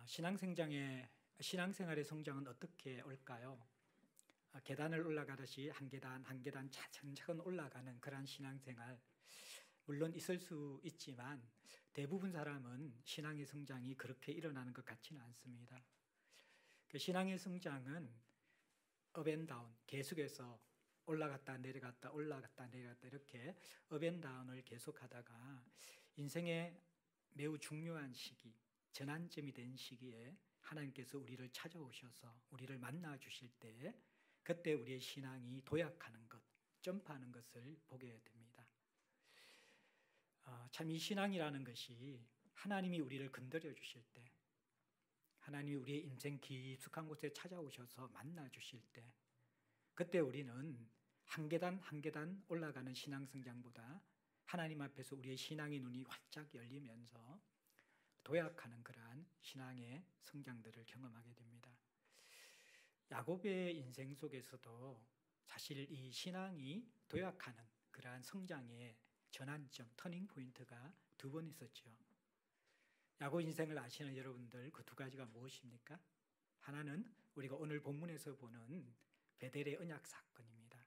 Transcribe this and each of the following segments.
신앙생활의 성장은 어떻게 올까요? 계단을 올라가듯이 한 계단 한 계단 차근차근 올라가는 그러한 신앙생활, 물론 있을 수 있지만 대부분 사람은 신앙의 성장이 그렇게 일어나는 것 같지는 않습니다. 그 신앙의 성장은 업앤다운, 계속해서 올라갔다 내려갔다 올라갔다 내려갔다 이렇게 업앤다운을 계속하다가 인생의 매우 중요한 시기, 전환점이 된 시기에 하나님께서 우리를 찾아오셔서 우리를 만나 주실 때 그때 우리의 신앙이 도약하는 것, 점프하는 것을 보게 됩니다. 참 이 신앙이라는 것이 하나님이 우리를 건드려 주실 때, 하나님이 우리의 인생 깊숙한 곳에 찾아오셔서 만나 주실 때, 그때 우리는 한 계단 한 계단 올라가는 신앙 성장보다 하나님 앞에서 우리의 신앙의 눈이 활짝 열리면서 도약하는 그러한 신앙의 성장들을 경험하게 됩니다. 야곱의 인생 속에서도 사실 이 신앙이 도약하는 그러한 성장의 전환점, 터닝 포인트가 두 번 있었죠. 야곱 인생을 아시는 여러분들, 그 두 가지가 무엇입니까? 하나는 우리가 오늘 본문에서 보는 베델의 언약 사건입니다.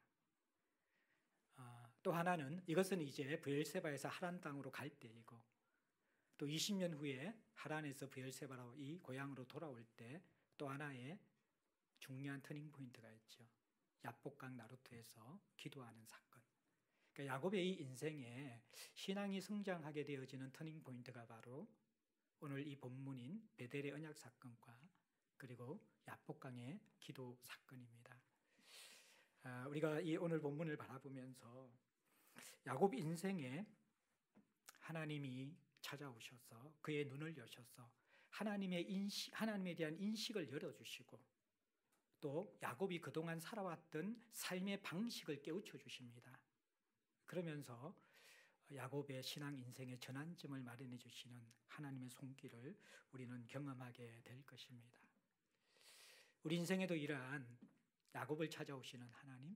또 하나는 이것은 이제 브엘세바에서 하란 땅으로 갈 때이고, 또 20년 후에 하란에서 브엘세바로 이 고향으로 돌아올 때 또 하나의 중요한 터닝 포인트가 있죠. 야복강 나루트에서 기도하는 사건. 그러니까 야곱의 이 인생에 신앙이 성장하게 되어지는 터닝 포인트가 바로 오늘 이 본문인 베델의 언약 사건과 그리고 야복강의 기도 사건입니다. 우리가 이 오늘 본문을 바라보면서 야곱 인생에 하나님이 찾아오셔서 그의 눈을 여셔서 하나님에 대한 인식을 열어주시고 또 야곱이 그동안 살아왔던 삶의 방식을 깨우쳐 주십니다. 그러면서 야곱의 신앙 인생의 전환점을 마련해 주시는 하나님의 손길을 우리는 경험하게 될 것입니다. 우리 인생에도 이러한 야곱을 찾아오시는 하나님,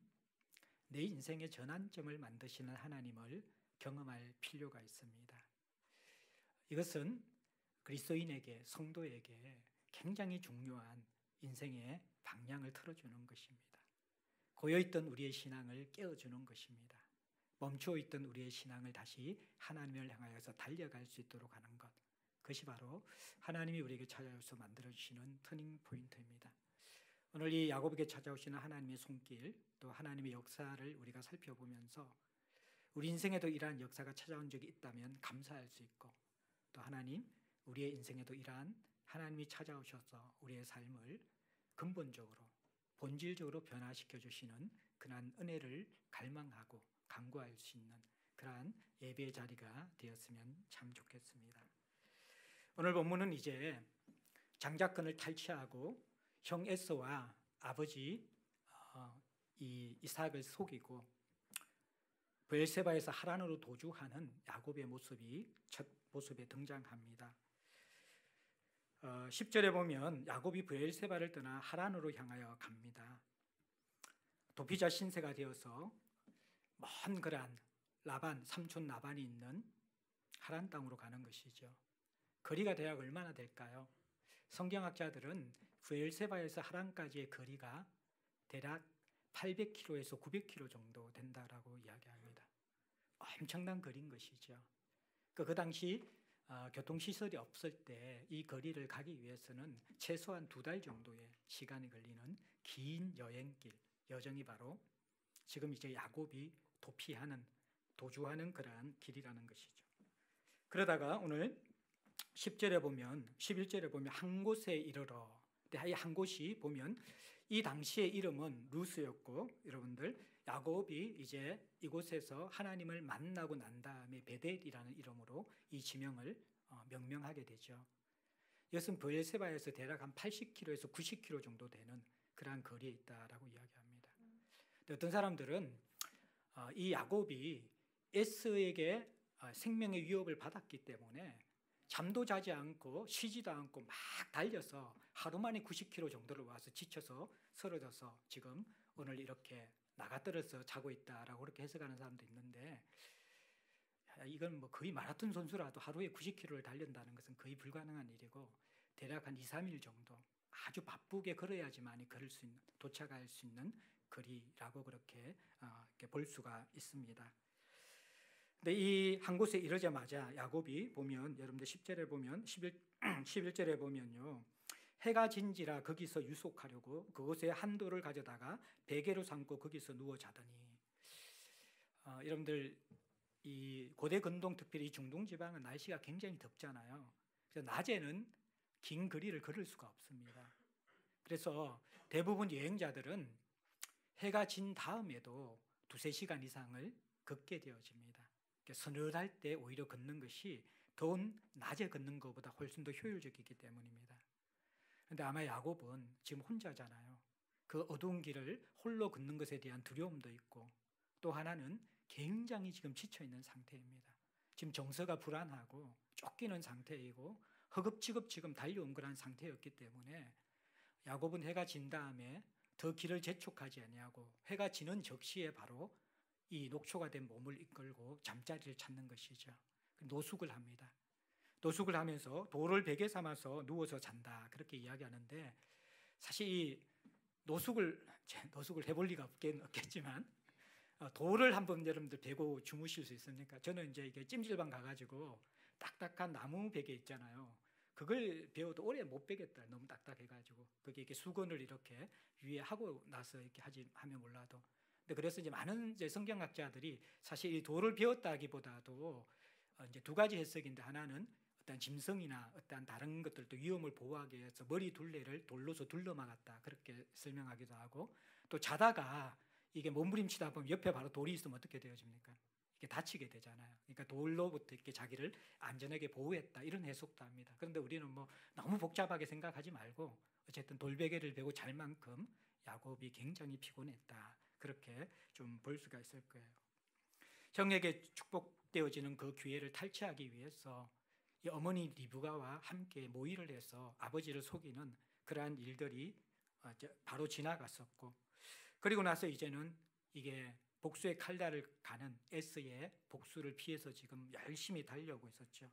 내 인생의 전환점을 만드시는 하나님을 경험할 필요가 있습니다. 이것은 그리스도인에게, 성도에게 굉장히 중요한 인생의 방향을 틀어주는 것입니다. 고여있던 우리의 신앙을 깨워주는 것입니다. 멈추어있던 우리의 신앙을 다시 하나님을 향하여서 달려갈 수 있도록 하는 것, 그것이 바로 하나님이 우리에게 찾아오셔서 만들어주시는 터닝 포인트입니다. 오늘 이 야곱에게 찾아오시는 하나님의 손길, 또 하나님의 역사를 우리가 살펴보면서 우리 인생에도 이러한 역사가 찾아온 적이 있다면 감사할 수 있고, 또 하나님, 우리의 인생에도 이러한 하나님이 찾아오셔서 우리의 삶을 근본적으로, 본질적으로 변화시켜 주시는 그러한 은혜를 갈망하고 간구할 수 있는 그러한 예배의 자리가 되었으면 참 좋겠습니다. 오늘 본문은 이제 장자권을 탈취하고 형 에서와 아버지 이삭을 속이고 브엘세바에서 하란으로 도주하는 야곱의 모습이 첫 모습에 등장합니다. 10절에 보면 야곱이 브엘세바를 떠나 하란으로 향하여 갑니다. 도피자 신세가 되어서 먼 그란 라반, 삼촌 라반이 있는 하란 땅으로 가는 것이죠. 거리가 대략 얼마나 될까요? 성경학자들은 브엘세바에서 하란까지의 거리가 대략 800km에서 900km 정도 된다라고 이야기합니다. 엄청난 거리인 것이죠. 그 당시 교통시설이 없을 때 이 거리를 가기 위해서는 최소한 2달 정도의 시간이 걸리는 긴 여행길, 여정이 바로 지금 이제 야곱이 도주하는 그러한 길이라는 것이죠. 그러다가 오늘 10절에 보면, 11절에 보면 한 곳에 이르러, 이 한 곳이 보면 이 당시의 이름은 루스였고, 여러분들 야곱이 이제 이곳에서 하나님을 만나고 난 다음에 베델이라는 이름으로 이 지명을 명명하게 되죠. 이것은 브엘세바에서 대략 한 80km에서 90km 정도 되는 그러한 거리에 있다라고 이야기합니다. 어떤 사람들은 이 야곱이 에서에게 생명의 위협을 받았기 때문에 잠도 자지 않고 쉬지도 않고 막 달려서 하루 만에 90km 정도를 와서 지쳐서 쓰러져서 지금 오늘 이렇게 나가떨어서 자고 있다라고 그렇게 해석하는 사람도 있는데, 이건 뭐 거의 마라톤 선수라도 하루에 90km를 달린다는 것은 거의 불가능한 일이고, 대략 한 2, 3일 정도 아주 바쁘게 걸어야지만 걸을 수 있는, 도착할 수 있는 거리라고 그렇게 볼 수가 있습니다. 근데 이 한 곳에 이르자마자 야곱이 보면, 여러분들 10절에 보면 11절에 보면요, 해가 진지라 거기서 유속하려고 그곳에 한 돌을 가져다가 베개로 삼고 거기서 누워 자더니, 여러분들 이 고대 근동, 특별히 중동 지방은 날씨가 굉장히 덥잖아요. 그래서 낮에는 긴 거리를 걸을 수가 없습니다. 그래서 대부분 여행자들은 해가 진 다음에도 2-3시간 이상을 걷게 되어집니다. 서늘할 때 오히려 걷는 것이 더운 낮에 걷는 것보다 훨씬 더 효율적이기 때문입니다. 그런데 아마 야곱은 지금 혼자잖아요. 그 어두운 길을 홀로 걷는 것에 대한 두려움도 있고, 또 하나는 굉장히 지금 지쳐있는 상태입니다. 지금 정서가 불안하고 쫓기는 상태이고 허겁지겁 지금 달려온 그런 상태였기 때문에 야곱은 해가 진 다음에 더 길을 재촉하지 아니하고 해가 지는 적시에 바로 이 녹초가 된 몸을 이끌고 잠자리를 찾는 것이죠. 노숙을 합니다. 노숙을 하면서 돌을 베개 삼아서 누워서 잔다, 그렇게 이야기하는데, 사실 이 노숙을 해볼 리가 없겠지만 돌을 한번 여러분들 베고 주무실 수 있습니까? 저는 이제 이게 찜질방 가가지고 딱딱한 나무 베개 있잖아요. 그걸 베어도 오래 못 베겠다. 너무 딱딱해가지고 거기에 이렇게 수건을 이렇게 위에 하고 나서 이렇게 하면 몰라도. 근데 그래서 이제 많은 이제 성경학자들이 사실 이 돌을 베었다기보다도 이제 두 가지 해석인데, 하나는 어떤 짐승이나 어떤 다른 것들도 위험을 보호하기 위해서 머리 둘레를 돌로서 둘러막았다, 그렇게 설명하기도 하고, 또 자다가 이게 몸부림치다 보면 옆에 바로 돌이 있으면 어떻게 되어집니까? 이게 다치게 되잖아요. 그러니까 돌로부터 이렇게 자기를 안전하게 보호했다, 이런 해석도 합니다. 그런데 우리는 뭐 너무 복잡하게 생각하지 말고 어쨌든 돌베개를 베고 잘 만큼 야곱이 굉장히 피곤했다, 그렇게 좀 볼 수가 있을 거예요. 형에게 축복되어지는 그 기회를 탈취하기 위해서 이 어머니 리브가와 함께 모의를 해서 아버지를 속이는 그러한 일들이 바로 지나갔었고, 그리고 나서 이제는 이게 복수의 칼날을 가는 에스의 복수를 피해서 지금 열심히 달려오고 있었죠.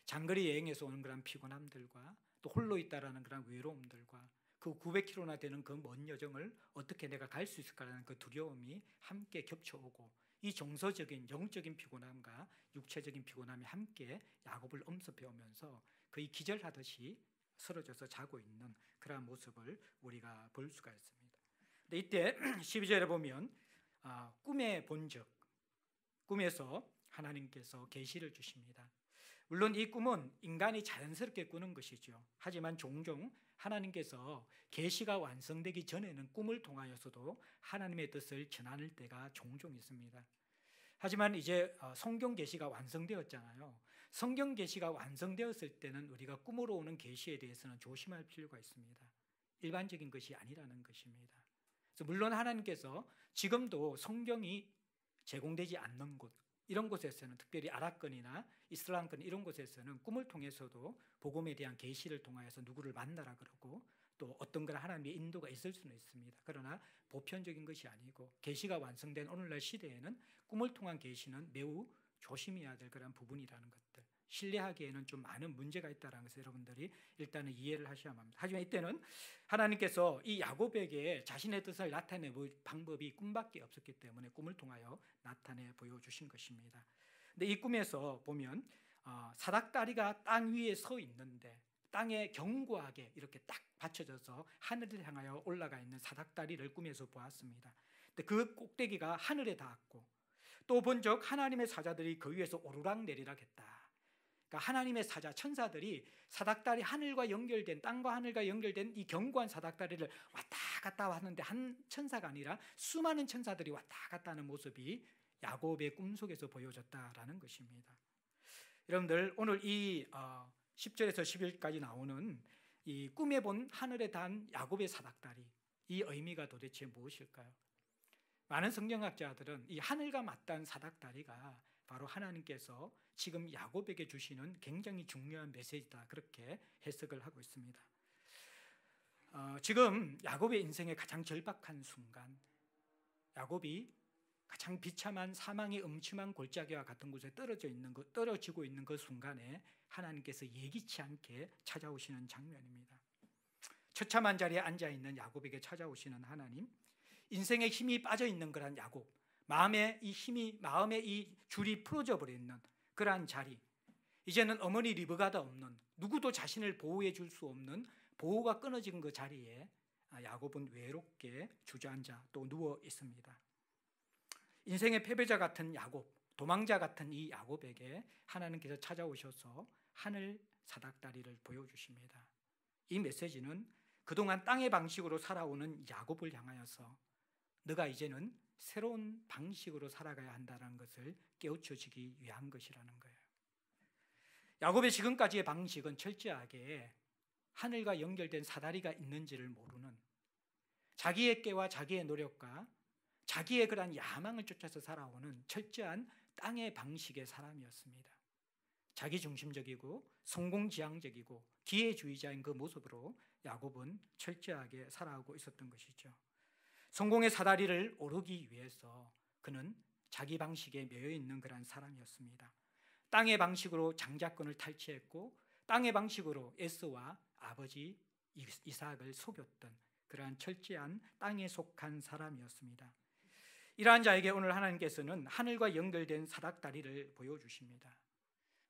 장거리 여행에서 오는 그런 피곤함들과 또 홀로 있다라는 그런 외로움들과 그 900km나 되는 그 먼 여정을 어떻게 내가 갈 수 있을까라는 그 두려움이 함께 겹쳐오고, 이 정서적인 영적인 피곤함과 육체적인 피곤함이 함께 야곱을 엄습해 오면서 거의 기절하듯이 쓰러져서 자고 있는 그런 모습을 우리가 볼 수가 있습니다. 근데 이때 12절에 보면 꿈의 본적, 꿈에서 하나님께서 계시를 주십니다. 물론 이 꿈은 인간이 자연스럽게 꾸는 것이죠. 하지만 종종 하나님께서 계시가 완성되기 전에는 꿈을 통하여서도 하나님의 뜻을 전하는 때가 종종 있습니다. 하지만 이제 성경 계시가 완성되었잖아요. 성경 계시가 완성되었을 때는 우리가 꿈으로 오는 계시에 대해서는 조심할 필요가 있습니다. 일반적인 것이 아니라는 것입니다. 그래서 물론 하나님께서 지금도 성경이 제공되지 않는 곳, 이런 곳에서는, 특별히 아랍권이나 이슬람권 이런 곳에서는 꿈을 통해서도 복음에 대한 계시를 통하여서 누구를 만나라 그러고, 또 어떤 그런 하나님의 인도가 있을 수는 있습니다. 그러나 보편적인 것이 아니고 계시가 완성된 오늘날 시대에는 꿈을 통한 계시는 매우 조심해야 될 그런 부분이라는 것들, 신뢰하기에는 좀 많은 문제가 있다는 것을 여러분들이 일단은 이해를 하셔야만 합니다. 하지만 이때는 하나님께서 이 야곱에게 자신의 뜻을 나타내볼 방법이 꿈밖에 없었기 때문에 꿈을 통하여 나타내 보여주신 것입니다. 근데 이 꿈에서 보면 사닥다리가 땅 위에 서 있는데, 땅에 견고하게 이렇게 딱 받쳐져서 하늘을 향하여 올라가 있는 사닥다리를 꿈에서 보았습니다. 근데 그 꼭대기가 하늘에 닿았고, 또 본적 하나님의 사자들이 그 위에서 오르락 내리락 했다. 그러니까 하나님의 사자, 천사들이 사닥다리, 하늘과 연결된, 땅과 하늘과 연결된 이 견고한 사닥다리를 왔다 갔다 하는데 한 천사가 아니라 수많은 천사들이 왔다 갔다 하는 모습이 야곱의 꿈속에서 보여졌다라는 것입니다. 여러분들 오늘 이 10절에서 11절까지 나오는 이 꿈에 본 하늘에 닿은 야곱의 사닥다리, 이 의미가 도대체 무엇일까요? 많은 성경학자들은 이 하늘과 맞닿은 사닥다리가 바로 하나님께서 지금 야곱에게 주시는 굉장히 중요한 메시지다, 그렇게 해석을 하고 있습니다. 지금 야곱의 인생의 가장 절박한 순간, 야곱이 가장 비참한 사망의 음침한 골짜기와 같은 곳에 떨어지고 있는 그 순간에 하나님께서 예기치 않게 찾아오시는 장면입니다. 처참한 자리에 앉아있는 야곱에게 찾아오시는 하나님, 인생의 힘이 빠져있는 그런 야곱, 마음의 이 줄이 풀어져 버리는 그러한 자리, 이제는 어머니 리브가도 없는, 누구도 자신을 보호해 줄 수 없는 보호가 끊어진 그 자리에 야곱은 외롭게 주저앉아 또 누워 있습니다. 인생의 패배자 같은 야곱, 도망자 같은 이 야곱에게 하나님께서 찾아오셔서 하늘 사닥다리를 보여주십니다. 이 메시지는 그동안 땅의 방식으로 살아오는 야곱을 향하여서 너가 이제는 새로운 방식으로 살아가야 한다는 것을 깨우쳐주기 위한 것이라는 거예요. 야곱의 지금까지의 방식은 철저하게 하늘과 연결된 사다리가 있는지를 모르는, 자기의 깨와 자기의 노력과 자기의 그러한 야망을 쫓아서 살아오는 철저한 땅의 방식의 사람이었습니다. 자기중심적이고 성공지향적이고 기회주의자인 그 모습으로 야곱은 철저하게 살아오고 있었던 것이죠. 성공의 사다리를 오르기 위해서 그는 자기 방식에 매여있는 그런 사람이었습니다. 땅의 방식으로 장자권을 탈취했고 땅의 방식으로 에서와 아버지 이삭을 속였던 그러한 철저한 땅에 속한 사람이었습니다. 이러한 자에게 오늘 하나님께서는 하늘과 연결된 사닥다리를 보여주십니다.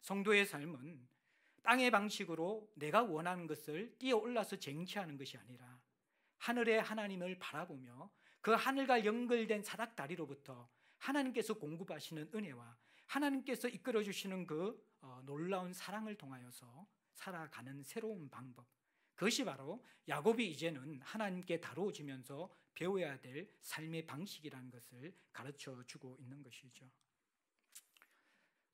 성도의 삶은 땅의 방식으로 내가 원하는 것을 뛰어올라서 쟁취하는 것이 아니라 하늘의 하나님을 바라보며 그 하늘과 연결된 사닥다리로부터 하나님께서 공급하시는 은혜와 하나님께서 이끌어주시는 그 놀라운 사랑을 통하여서 살아가는 새로운 방법, 그것이 바로 야곱이 이제는 하나님께 다루어지면서 배워야 될 삶의 방식이라는 것을 가르쳐주고 있는 것이죠.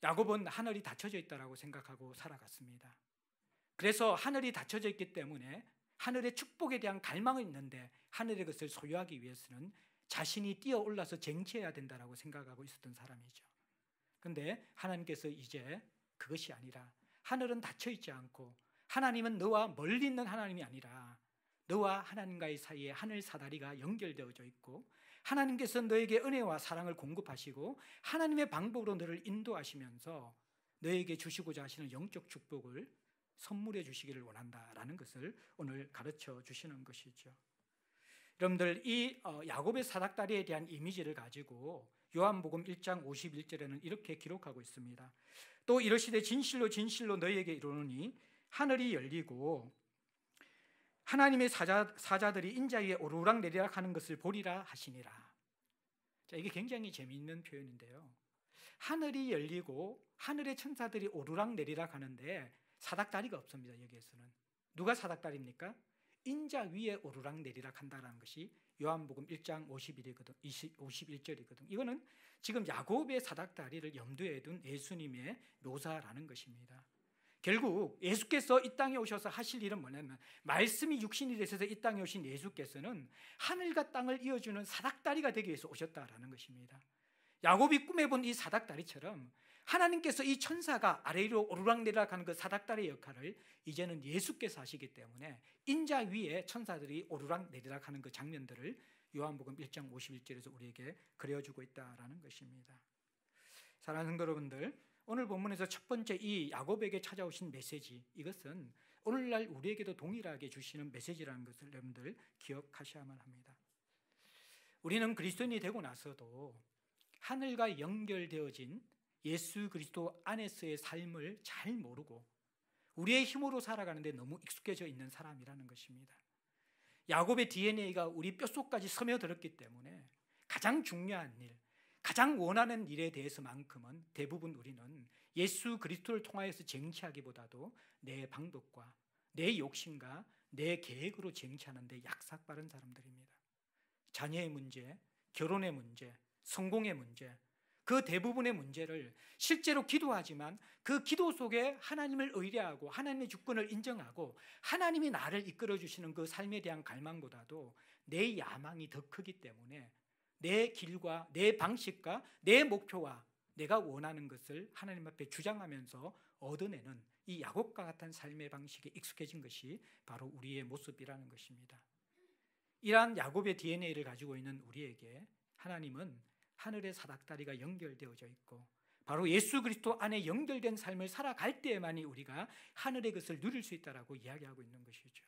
야곱은 하늘이 닫혀져 있다고 생각하고 살아갔습니다. 그래서 하늘이 닫혀져 있기 때문에 하늘의 축복에 대한 갈망은 있는데 하늘의 것을 소유하기 위해서는 자신이 뛰어올라서 쟁취해야 된다고 생각하고 있었던 사람이죠. 그런데 하나님께서 이제 그것이 아니라 하늘은 닫혀 있지 않고 하나님은 너와 멀리 있는 하나님이 아니라 너와 하나님과의 사이에 하늘 사다리가 연결되어져 있고 하나님께서 너에게 은혜와 사랑을 공급하시고 하나님의 방법으로 너를 인도하시면서 너에게 주시고자 하시는 영적 축복을 선물해 주시기를 원한다라는 것을 오늘 가르쳐 주시는 것이죠. 여러분들, 이 야곱의 사닥다리에 대한 이미지를 가지고 요한복음 1장 51절에는 이렇게 기록하고 있습니다. 또 이르시되 진실로 진실로 너희에게 이르노니 하늘이 열리고 하나님의 사자들이 인자 위에 오르락 내리락 하는 것을 보리라 하시니라. 자, 이게 굉장히 재미있는 표현인데요. 하늘이 열리고 하늘의 천사들이 오르락 내리락 하는데 사닥다리가 없습니다. 여기에서는 누가 사닥다리입니까? 인자 위에 오르락 내리락 한다는 것이 요한복음 1장 51절이거든. 이거는 지금 야곱의 사닥다리를 염두에 둔 예수님의 묘사라는 것입니다. 결국 예수께서 이 땅에 오셔서 하실 일은 뭐냐면 말씀이 육신이 되셔서 이 땅에 오신 예수께서는 하늘과 땅을 이어주는 사닥다리가 되기 위해서 오셨다라는 것입니다. 야곱이 꿈에 본 이 사닥다리처럼 하나님께서 이 천사가 아래 위로 오르락내리락 하는 그 사닥다리의 역할을 이제는 예수께서 하시기 때문에 인자 위에 천사들이 오르락내리락 하는 그 장면들을 요한복음 1장 51절에서 우리에게 그려주고 있다라는 것입니다. 사랑하는 성도 여러분들, 오늘 본문에서 첫 번째 이 야곱에게 찾아오신 메시지, 이것은 오늘날 우리에게도 동일하게 주시는 메시지라는 것을 여러분들 기억하셔야만 합니다. 우리는 그리스도인이 되고 나서도 하늘과 연결되어진 예수 그리스도 안에서의 삶을 잘 모르고 우리의 힘으로 살아가는데 너무 익숙해져 있는 사람이라는 것입니다. 야곱의 DNA가 우리 뼛속까지 스며들었기 때문에 가장 중요한 일, 가장 원하는 일에 대해서만큼은 대부분 우리는 예수 그리스도를 통하여서 쟁취하기보다도 내 방법과 내 욕심과 내 계획으로 쟁취하는데 약삭빠른 사람들입니다. 자녀의 문제, 결혼의 문제, 성공의 문제, 그 대부분의 문제를 실제로 기도하지만 그 기도 속에 하나님을 의뢰하고 하나님의 주권을 인정하고 하나님이 나를 이끌어 주시는 그 삶에 대한 갈망보다도 내 야망이 더 크기 때문에 내 길과 내 방식과 내 목표와 내가 원하는 것을 하나님 앞에 주장하면서 얻어내는 이 야곱과 같은 삶의 방식에 익숙해진 것이 바로 우리의 모습이라는 것입니다. 이러한 야곱의 DNA를 가지고 있는 우리에게 하나님은 하늘의 사닥다리가 연결되어져 있고 바로 예수 그리스도 안에 연결된 삶을 살아갈 때에만이 우리가 하늘의 것을 누릴 수 있다라고 이야기하고 있는 것이죠.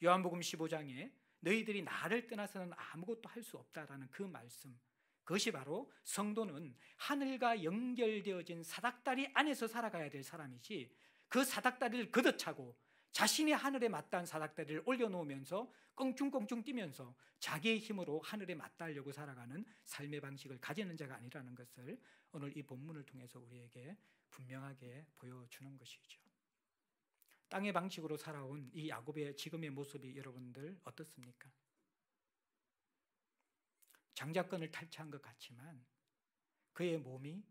요한복음 15장에 너희들이 나를 떠나서는 아무것도 할 수 없다라는 그 말씀, 그것이 바로 성도는 하늘과 연결되어진 사닥다리 안에서 살아가야 될 사람이지 그 사닥다리를 걷어차고 자신이 하늘에 맞닿은 사닥다리를 올려놓으면서 껑충껑충 뛰면서 자기의 힘으로 하늘에 맞닿으려고 살아가는 삶의 방식을 가지는 자가 아니라는 것을 오늘 이 본문을 통해서 우리에게 분명하게 보여주는 것이죠. 땅의 방식으로 살아온 이 야곱의 지금의 모습이 여러분들 어떻습니까? 장자권을 탈취한 것 같지만 그의 몸이,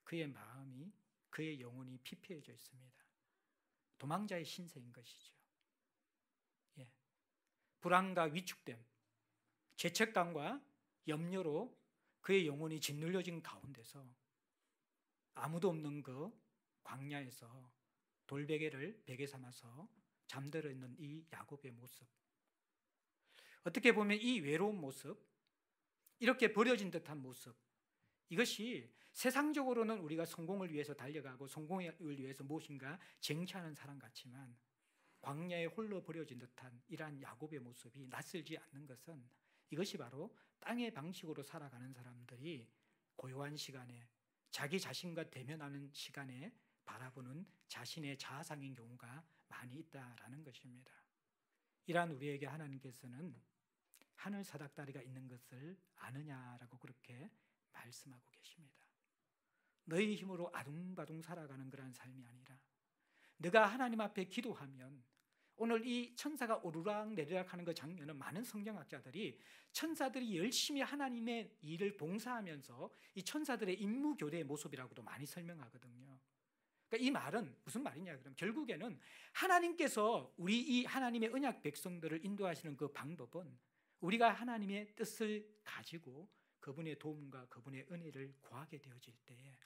그의 마음이, 그의 영혼이 피폐해져 있습니다. 도망자의 신세인 것이죠. 예. 불안과 위축됨, 죄책감과 염려로 그의 영혼이 짓눌려진 가운데서 아무도 없는 그 광야에서 돌베개를 베개 삼아서 잠들어 있는 이 야곱의 모습, 어떻게 보면 이 외로운 모습, 이렇게 버려진 듯한 모습, 이것이 세상적으로는 우리가 성공을 위해서 달려가고 성공을 위해서 무엇인가 쟁취하는 사람 같지만 광야에 홀로 버려진 듯한 이러한 야곱의 모습이 낯설지 않는 것은 이것이 바로 땅의 방식으로 살아가는 사람들이 고요한 시간에 자기 자신과 대면하는 시간에 바라보는 자신의 자아상인 경우가 많이 있다라는 것입니다. 이러한 우리에게 하나님께서는 하늘 사닥다리가 있는 것을 아느냐라고 그렇게 말씀하고 계십니다. 너희 힘으로 아둥바둥 살아가는 그런 삶이 아니라 네가 하나님 앞에 기도하면, 오늘 이 천사가 오르락 내리락 하는 그 장면은 많은 성경학자들이 천사들이 열심히 하나님의 일을 봉사하면서 이 천사들의 임무교대의 모습이라고도 많이 설명하거든요. 그러니까 이 말은 무슨 말이냐 그러면 결국에는 하나님께서 우리 이 하나님의 언약 백성들을 인도하시는 그 방법은 우리가 하나님의 뜻을 가지고 그분의 도움과 그분의 은혜를 구하게 되어질 때에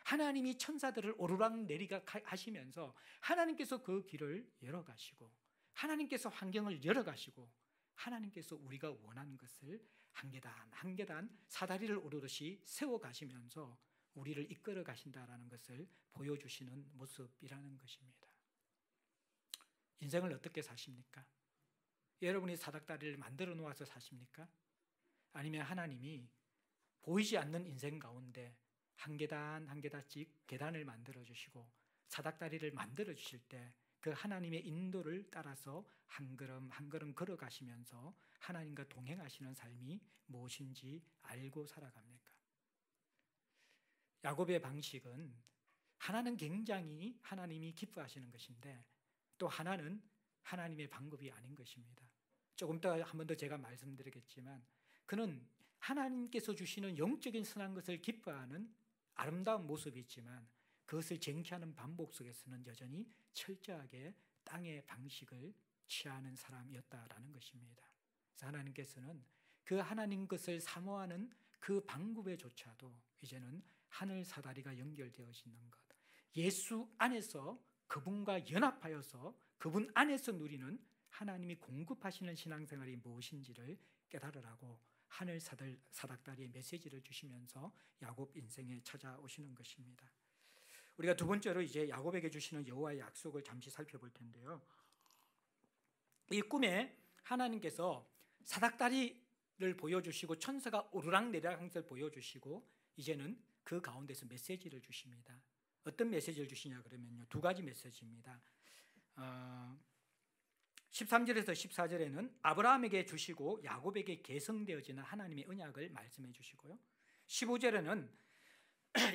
하나님이 천사들을 오르락 내리락 하시면서 하나님께서 그 길을 열어가시고 하나님께서 환경을 열어가시고 하나님께서 우리가 원하는 것을 한 계단 한 계단 사다리를 오르듯이 세워가시면서 우리를 이끌어 가신다라는 것을 보여주시는 모습이라는 것입니다. 인생을 어떻게 사십니까? 여러분이 사닥다리를 만들어 놓아서 사십니까? 아니면 하나님이 보이지 않는 인생 가운데 한 계단 한 계단씩 계단을 만들어 주시고 사닥다리를 만들어 주실 때 그 하나님의 인도를 따라서 한 걸음 한 걸음 걸어가시면서 하나님과 동행하시는 삶이 무엇인지 알고 살아갑니까? 야곱의 방식은 하나는 굉장히 하나님이 기뻐하시는 것인데 또 하나는 하나님의 방법이 아닌 것입니다. 조금 이따 한 번 더 제가 말씀드리겠지만 그는 하나님께서 주시는 영적인 선한 것을 기뻐하는 아름다운 모습이 있지만 그것을 쟁취하는 반복 속에서는 여전히 철저하게 땅의 방식을 취하는 사람이었다라는 것입니다. 그래서 하나님께서는 그 하나님 것을 사모하는 그 방법에조차도 이제는 하늘 사다리가 연결되어지는 것, 예수 안에서 그분과 연합하여서 그분 안에서 누리는 하나님이 공급하시는 신앙생활이 무엇인지를 깨달으라고 하늘 사닥다리의 메시지를 주시면서 야곱 인생에 찾아오시는 것입니다. 우리가 두 번째로 이제 야곱에게 주시는 여호와의 약속을 잠시 살펴볼 텐데요. 이 꿈에 하나님께서 사닥다리를 보여주시고 천사가 오르락내리락 하는 것을 보여주시고 이제는 그 가운데서 메시지를 주십니다. 어떤 메시지를 주시냐 그러면요, 두 가지 메시지입니다. 13절에서 14절에는 아브라함에게 주시고 야곱에게 계승되어지는 하나님의 언약을 말씀해 주시고요, 15절에는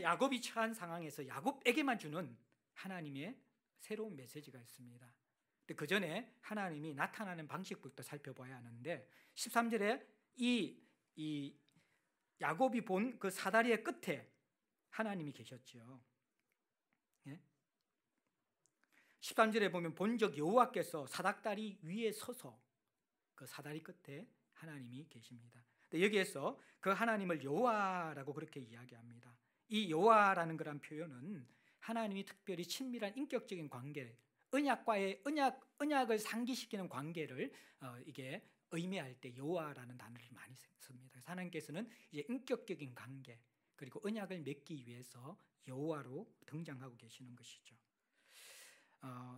야곱이 처한 상황에서 야곱에게만 주는 하나님의 새로운 메시지가 있습니다. 그 전에 하나님이 나타나는 방식부터 살펴봐야 하는데 13절에 이 야곱이 본 그 사다리의 끝에 하나님이 계셨죠. 예? 13절에 보면 본적 여호와께서 사닥다리 위에 서서 그 사다리 끝에 하나님이 계십니다. 여기에서 그 하나님을 여호와라고 그렇게 이야기합니다. 이 여호와라는 그런 표현은 하나님이 특별히 친밀한 인격적인 관계, 언약과의 언약을 상기시키는 관계를 이게 의미할 때 여호와라는 단어를 많이 씁니다. 그래서 하나님께서는 이제 인격적인 관계 그리고 언약을 맺기 위해서 여호와로 등장하고 계시는 것이죠.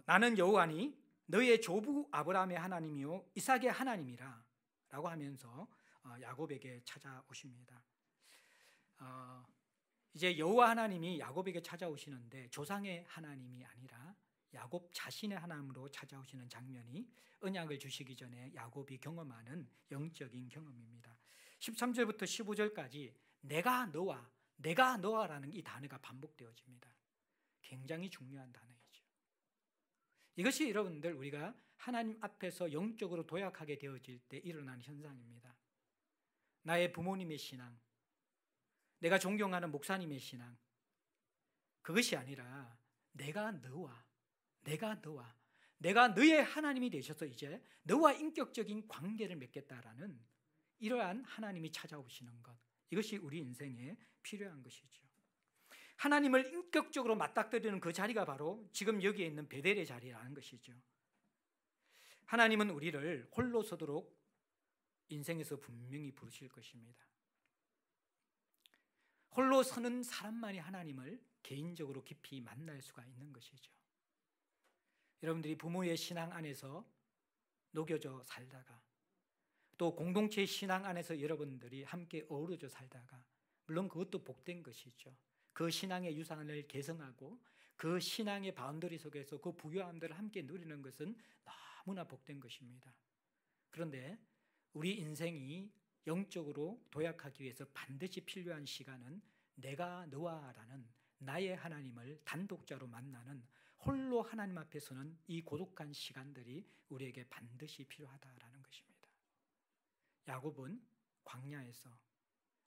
나는 여호와니 너의 조부 아브라함의 하나님이요 이삭의 하나님이라 라고 하면서 야곱에게 찾아오십니다. 이제 여호와 하나님이 야곱에게 찾아오시는데 조상의 하나님이 아니라 야곱 자신의 하나님으로 찾아오시는 장면이 언약을 주시기 전에 야곱이 경험하는 영적인 경험입니다. 13절부터 15절까지 내가 너와라는 이 단어가 반복되어집니다. 굉장히 중요한 단어이죠. 이것이 여러분들 우리가 하나님 앞에서 영적으로 도약하게 되어질 때 일어나는 현상입니다. 나의 부모님의 신앙, 내가 존경하는 목사님의 신앙, 그것이 아니라 내가 너의 하나님이 되셔서 이제 너와 인격적인 관계를 맺겠다라는 이러한 하나님이 찾아오시는 것, 이것이 우리 인생에 필요한 것이죠. 하나님을 인격적으로 맞닥뜨리는 그 자리가 바로 지금 여기에 있는 베델의 자리라는 것이죠. 하나님은 우리를 홀로 서도록 인생에서 분명히 부르실 것입니다. 홀로 서는 사람만이 하나님을 개인적으로 깊이 만날 수가 있는 것이죠. 여러분들이 부모의 신앙 안에서 녹여져 살다가 또 공동체의 신앙 안에서 여러분들이 함께 어우러져 살다가 물론 그것도 복된 것이죠. 그 신앙의 유산을 개성하고 그 신앙의 바운더리 속에서 그 부유함들을 함께 누리는 것은 너무나 복된 것입니다. 그런데 우리 인생이 영적으로 도약하기 위해서 반드시 필요한 시간은 내가 너와라는 나의 하나님을 단독자로 만나는 홀로 하나님 앞에 서는 이 고독한 시간들이 우리에게 반드시 필요하다라는 것입니다. 야곱은 광야에서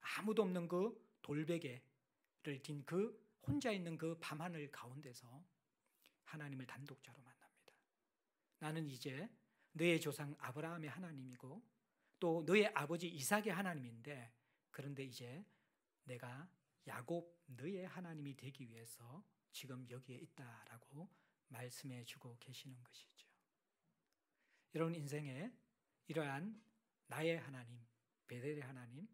아무도 없는 그 돌베개를 딘 그 혼자 있는 그 밤하늘 가운데서 하나님을 단독자로 만납니다. 나는 이제 너의 조상 아브라함의 하나님이고 또 너의 아버지 이삭의 하나님인데 그런데 이제 내가 야곱 너의 하나님이 되기 위해서 지금 여기에 있다라고 말씀해 주고 계시는 것이죠. 여러분 인생에 이러한 나의 하나님, 베델의 하나님,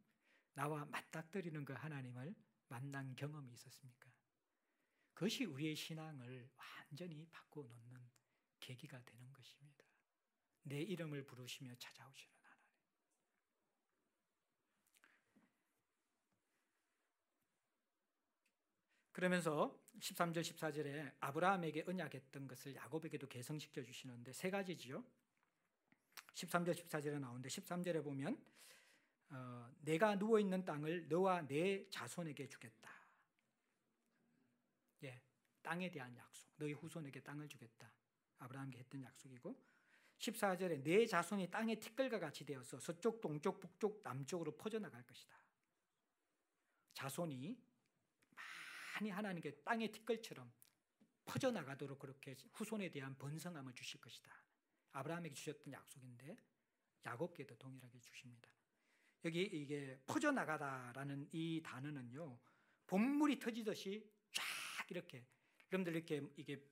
나와 맞닥뜨리는 그 하나님을 만난 경험이 있었습니까? 그것이 우리의 신앙을 완전히 바꿔놓는 계기가 되는 것입니다. 내 이름을 부르시며 찾아오시는 하나님. 그러면서 13절 14절에 아브라함에게 언약했던 것을 야곱에게도 계승시켜 주시는데 세 가지지요. 13절 14절에 나오는데 13절에 보면 내가 누워있는 땅을 너와 내 자손에게 주겠다. 예, 땅에 대한 약속. 너희 후손에게 땅을 주겠다. 아브라함에게 했던 약속이고 14절에 내 자손이 땅의 티끌과 같이 되어서 서쪽, 동쪽, 북쪽, 남쪽으로 퍼져나갈 것이다. 자손이 많이 하나님께 땅의 티끌처럼 퍼져나가도록 그렇게 후손에 대한 번성함을 주실 것이다. 아브라함에게 주셨던 약속인데 야곱께도 동일하게 주십니다. 여기 이게 퍼져나가다라는 이 단어는요, 본물이 터지듯이 쫙 이렇게 여러분들 이렇게 이게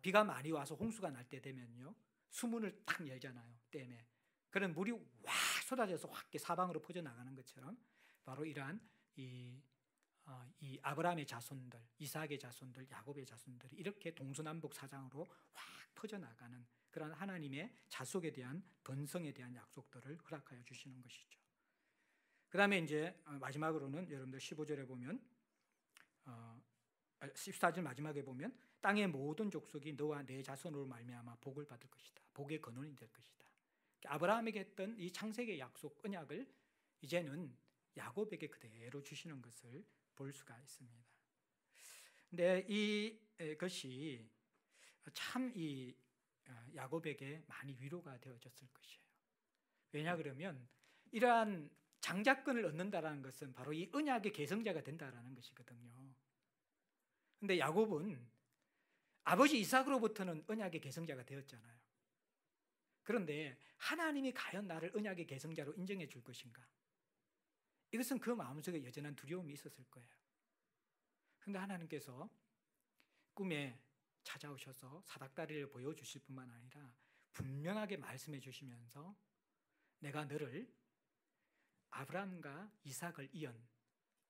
비가 많이 와서 홍수가 날 때 되면요 수문을 탁 열잖아요. 댐에 그런 물이 와 쏟아져서 확 사방으로 퍼져나가는 것처럼 바로 이러한 이 아브라함의 자손들, 이삭의 자손들, 야곱의 자손들이 이렇게 동서남북 사장으로 확 퍼져나가는 그런 하나님의 자속에 대한 번성에 대한 약속들을 허락하여 주시는 것이죠. 그 다음에 이제 마지막으로는 여러분들 15절에 보면 14절 마지막에 보면 땅의 모든 족속이 너와 내 자손으로 말미암아 복을 받을 것이다. 복의 근원이 될 것이다. 아브라함에게 했던 이 창세기의 약속 언약을 이제는 야곱에게 그대로 주시는 것을 볼 수가 있습니다. 근데 이것이 참 이 야곱에게 많이 위로가 되어졌을 것이에요. 왜냐 그러면 이러한 장자권을 얻는다라는 것은 바로 이 언약의 계승자가 된다라는 것이거든요. 근데 야곱은 아버지 이삭으로부터는 언약의 계승자가 되었잖아요. 그런데 하나님이 과연 나를 언약의 계승자로 인정해 줄 것인가? 이것은 그 마음속에 여전한 두려움이 있었을 거예요. 그런데 하나님께서 꿈에 찾아오셔서 사닥다리를 보여주실 뿐만 아니라 분명하게 말씀해 주시면서 내가 너를 아브라함과 이삭을 이은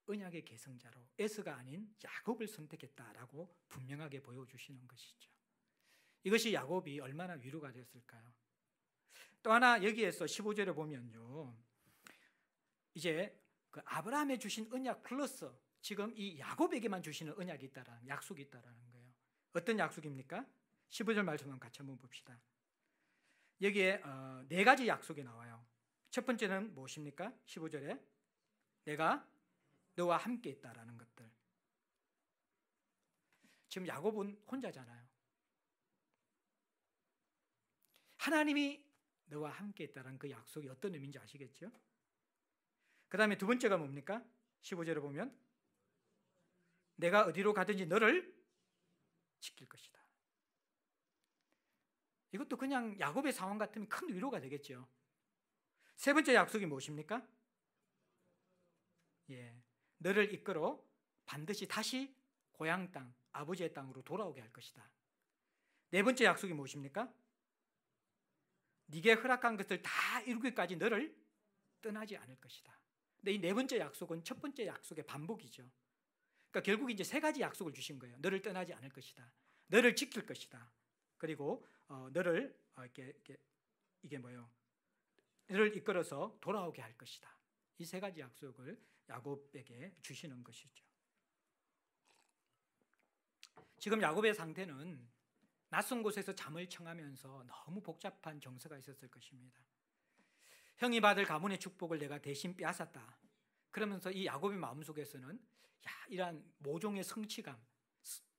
언약의 계승자로 에서가 아닌 야곱을 선택했다라고 분명하게 보여주시는 것이죠. 이것이 야곱이 얼마나 위로가 되었을까요? 또 하나 여기에서 15절에 보면요, 이제 그 아브라함에 주신 언약 플러스 지금 이 야곱에게만 주시는 언약이 있다라는, 약속이 있다라는 거예요. 어떤 약속입니까? 15절 말씀만 같이 한번 봅시다. 여기에 네 가지 약속이 나와요. 첫 번째는 무엇입니까? 15절에 내가 너와 함께 있다라는 것들. 지금 야곱은 혼자잖아요. 하나님이 너와 함께 있다는 그 약속이 어떤 의미인지 아시겠죠? 그 다음에 두 번째가 뭡니까? 15절에 보면 내가 어디로 가든지 너를 지킬 것이다. 이것도 그냥 야곱의 상황 같으면 큰 위로가 되겠죠. 세 번째 약속이 무엇입니까? 너를 이끌어 반드시 다시 고향 땅, 아버지의 땅으로 돌아오게 할 것이다. 네 번째 약속이 무엇입니까? 네게 허락한 것을 다 이루기까지 너를 떠나지 않을 것이다. 근데 이 네 번째 약속은 첫 번째 약속의 반복이죠. 그러니까 결국 이제 세 가지 약속을 주신 거예요. 너를 떠나지 않을 것이다. 너를 지킬 것이다. 그리고 너를 이게 뭐예요? 너를 이끌어서 돌아오게 할 것이다. 이 세 가지 약속을 야곱에게 주시는 것이죠. 지금 야곱의 상태는 낯선 곳에서 잠을 청하면서 너무 복잡한 정서가 있었을 것입니다. 형이 받을 가문의 축복을 내가 대신 빼앗았다. 그러면서 이 야곱의 마음속에서는 이러한 모종의 성취감,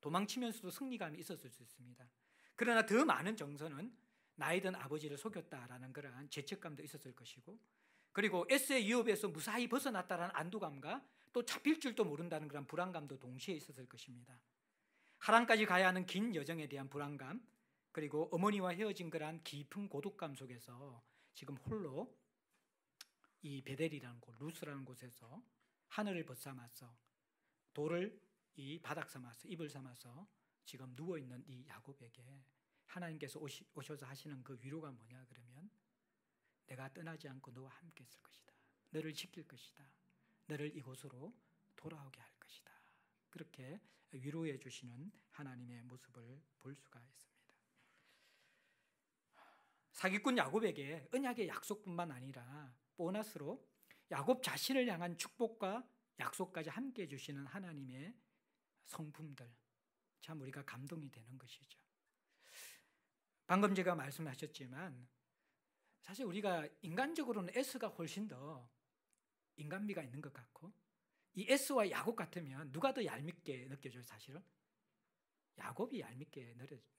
도망치면서도 승리감이 있었을 수 있습니다. 그러나 더 많은 정서는 나이든 아버지를 속였다라는 그러한 죄책감도 있었을 것이고, 그리고 에스의 유업에서 무사히 벗어났다라는 안도감과 또 잡힐 줄도 모른다는 그런 불안감도 동시에 있었을 것입니다. 하란까지 가야 하는 긴 여정에 대한 불안감, 그리고 어머니와 헤어진 그러한 깊은 고독감 속에서 지금 홀로 이 베델이라는 곳, 루스라는 곳에서 하늘을 벗삼아서 돌을 이 바닥 삼아서 입을 삼아서 지금 누워있는 이 야곱에게 하나님께서 오셔서 하시는 그 위로가 뭐냐 그러면 내가 떠나지 않고 너와 함께 있을 것이다. 너를 지킬 것이다. 너를 이곳으로 돌아오게 할 것이다. 그렇게 위로해 주시는 하나님의 모습을 볼 수가 있습니다. 사기꾼 야곱에게 언약의 약속뿐만 아니라 보너스로 야곱 자신을 향한 축복과 약속까지 함께 해주시는 하나님의 성품들, 참 우리가 감동이 되는 것이죠. 방금 제가 말씀하셨지만 사실 우리가 인간적으로는 에스가 훨씬 더 인간미가 있는 것 같고, 이 에스와 야곱 같으면 누가 더 얄밉게 느껴져요? 사실은 야곱이 얄밉게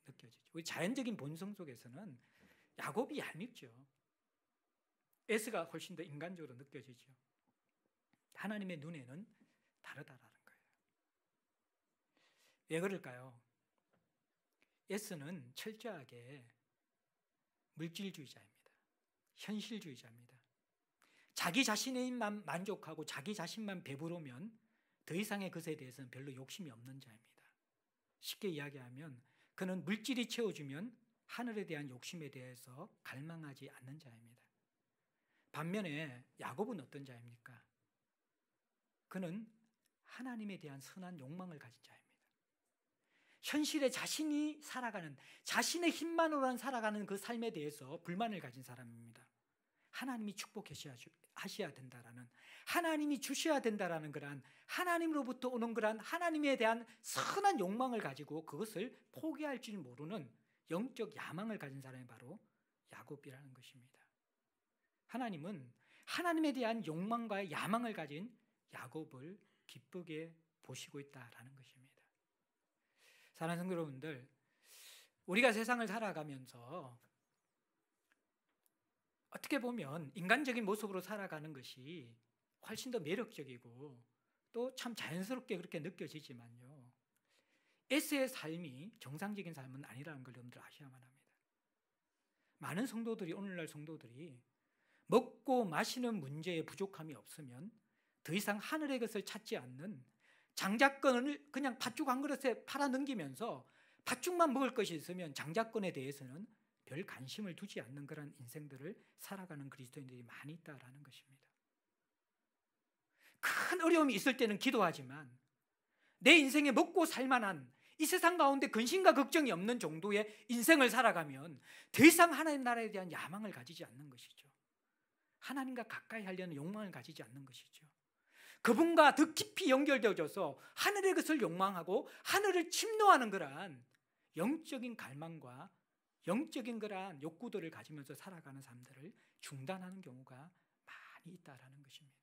느껴지죠. 우리 자연적인 본성 속에서는 야곱이 얄밉죠. 에스가 훨씬 더 인간적으로 느껴지죠. 하나님의 눈에는 다르다라는 거예요. 왜 그럴까요? 에스는 철저하게 물질주의자입니다. 현실주의자입니다. 자기 자신에만 만족하고 자기 자신만 배부르면 더 이상의 것에 대해서는 별로 욕심이 없는 자입니다. 쉽게 이야기하면 그는 물질이 채워주면 하늘에 대한 욕심에 대해서 갈망하지 않는 자입니다. 반면에 야곱은 어떤 자입니까? 그는 하나님에 대한 선한 욕망을 가진 자입니다. 현실에 자신이 살아가는, 자신의 힘만으로만 살아가는 그 삶에 대해서 불만을 가진 사람입니다. 하나님이 축복하셔야 된다라는, 하나님이 주셔야 된다라는 그러한 하나님으로부터 오는 그러한 하나님에 대한 선한 욕망을 가지고 그것을 포기할 줄 모르는 영적 야망을 가진 사람이 바로 야곱이라는 것입니다. 하나님은 하나님에 대한 욕망과 야망을 가진 야곱을 기쁘게 보시고 있다라는 것입니다. 사랑하는 성도 여러분들, 우리가 세상을 살아가면서 어떻게 보면 인간적인 모습으로 살아가는 것이 훨씬 더 매력적이고 또 참 자연스럽게 그렇게 느껴지지만요, 에스의 삶이 정상적인 삶은 아니라는 걸 여러분들 아셔야만 합니다. 많은 성도들이, 오늘날 성도들이 먹고 마시는 문제에 부족함이 없으면 더 이상 하늘의 것을 찾지 않는 장자권을 그냥 팥죽 한 그릇에 팔아 넘기면서 팥죽만 먹을 것이 있으면 장자권에 대해서는 별 관심을 두지 않는 그런 인생들을 살아가는 그리스도인들이 많이 있다라는 것입니다. 큰 어려움이 있을 때는 기도하지만 내 인생에 먹고 살만한 이 세상 가운데 근심과 걱정이 없는 정도의 인생을 살아가면 더 이상 하나님 나라에 대한 야망을 가지지 않는 것이죠. 하나님과 가까이 하려는 욕망을 가지지 않는 것이죠. 그분과 더 깊이 연결되어져서 하늘의 것을 욕망하고 하늘을 침노하는 그러한 영적인 갈망과 영적인 그러한 욕구들을 가지면서 살아가는 사람들을 중단하는 경우가 많이 있다라는 것입니다.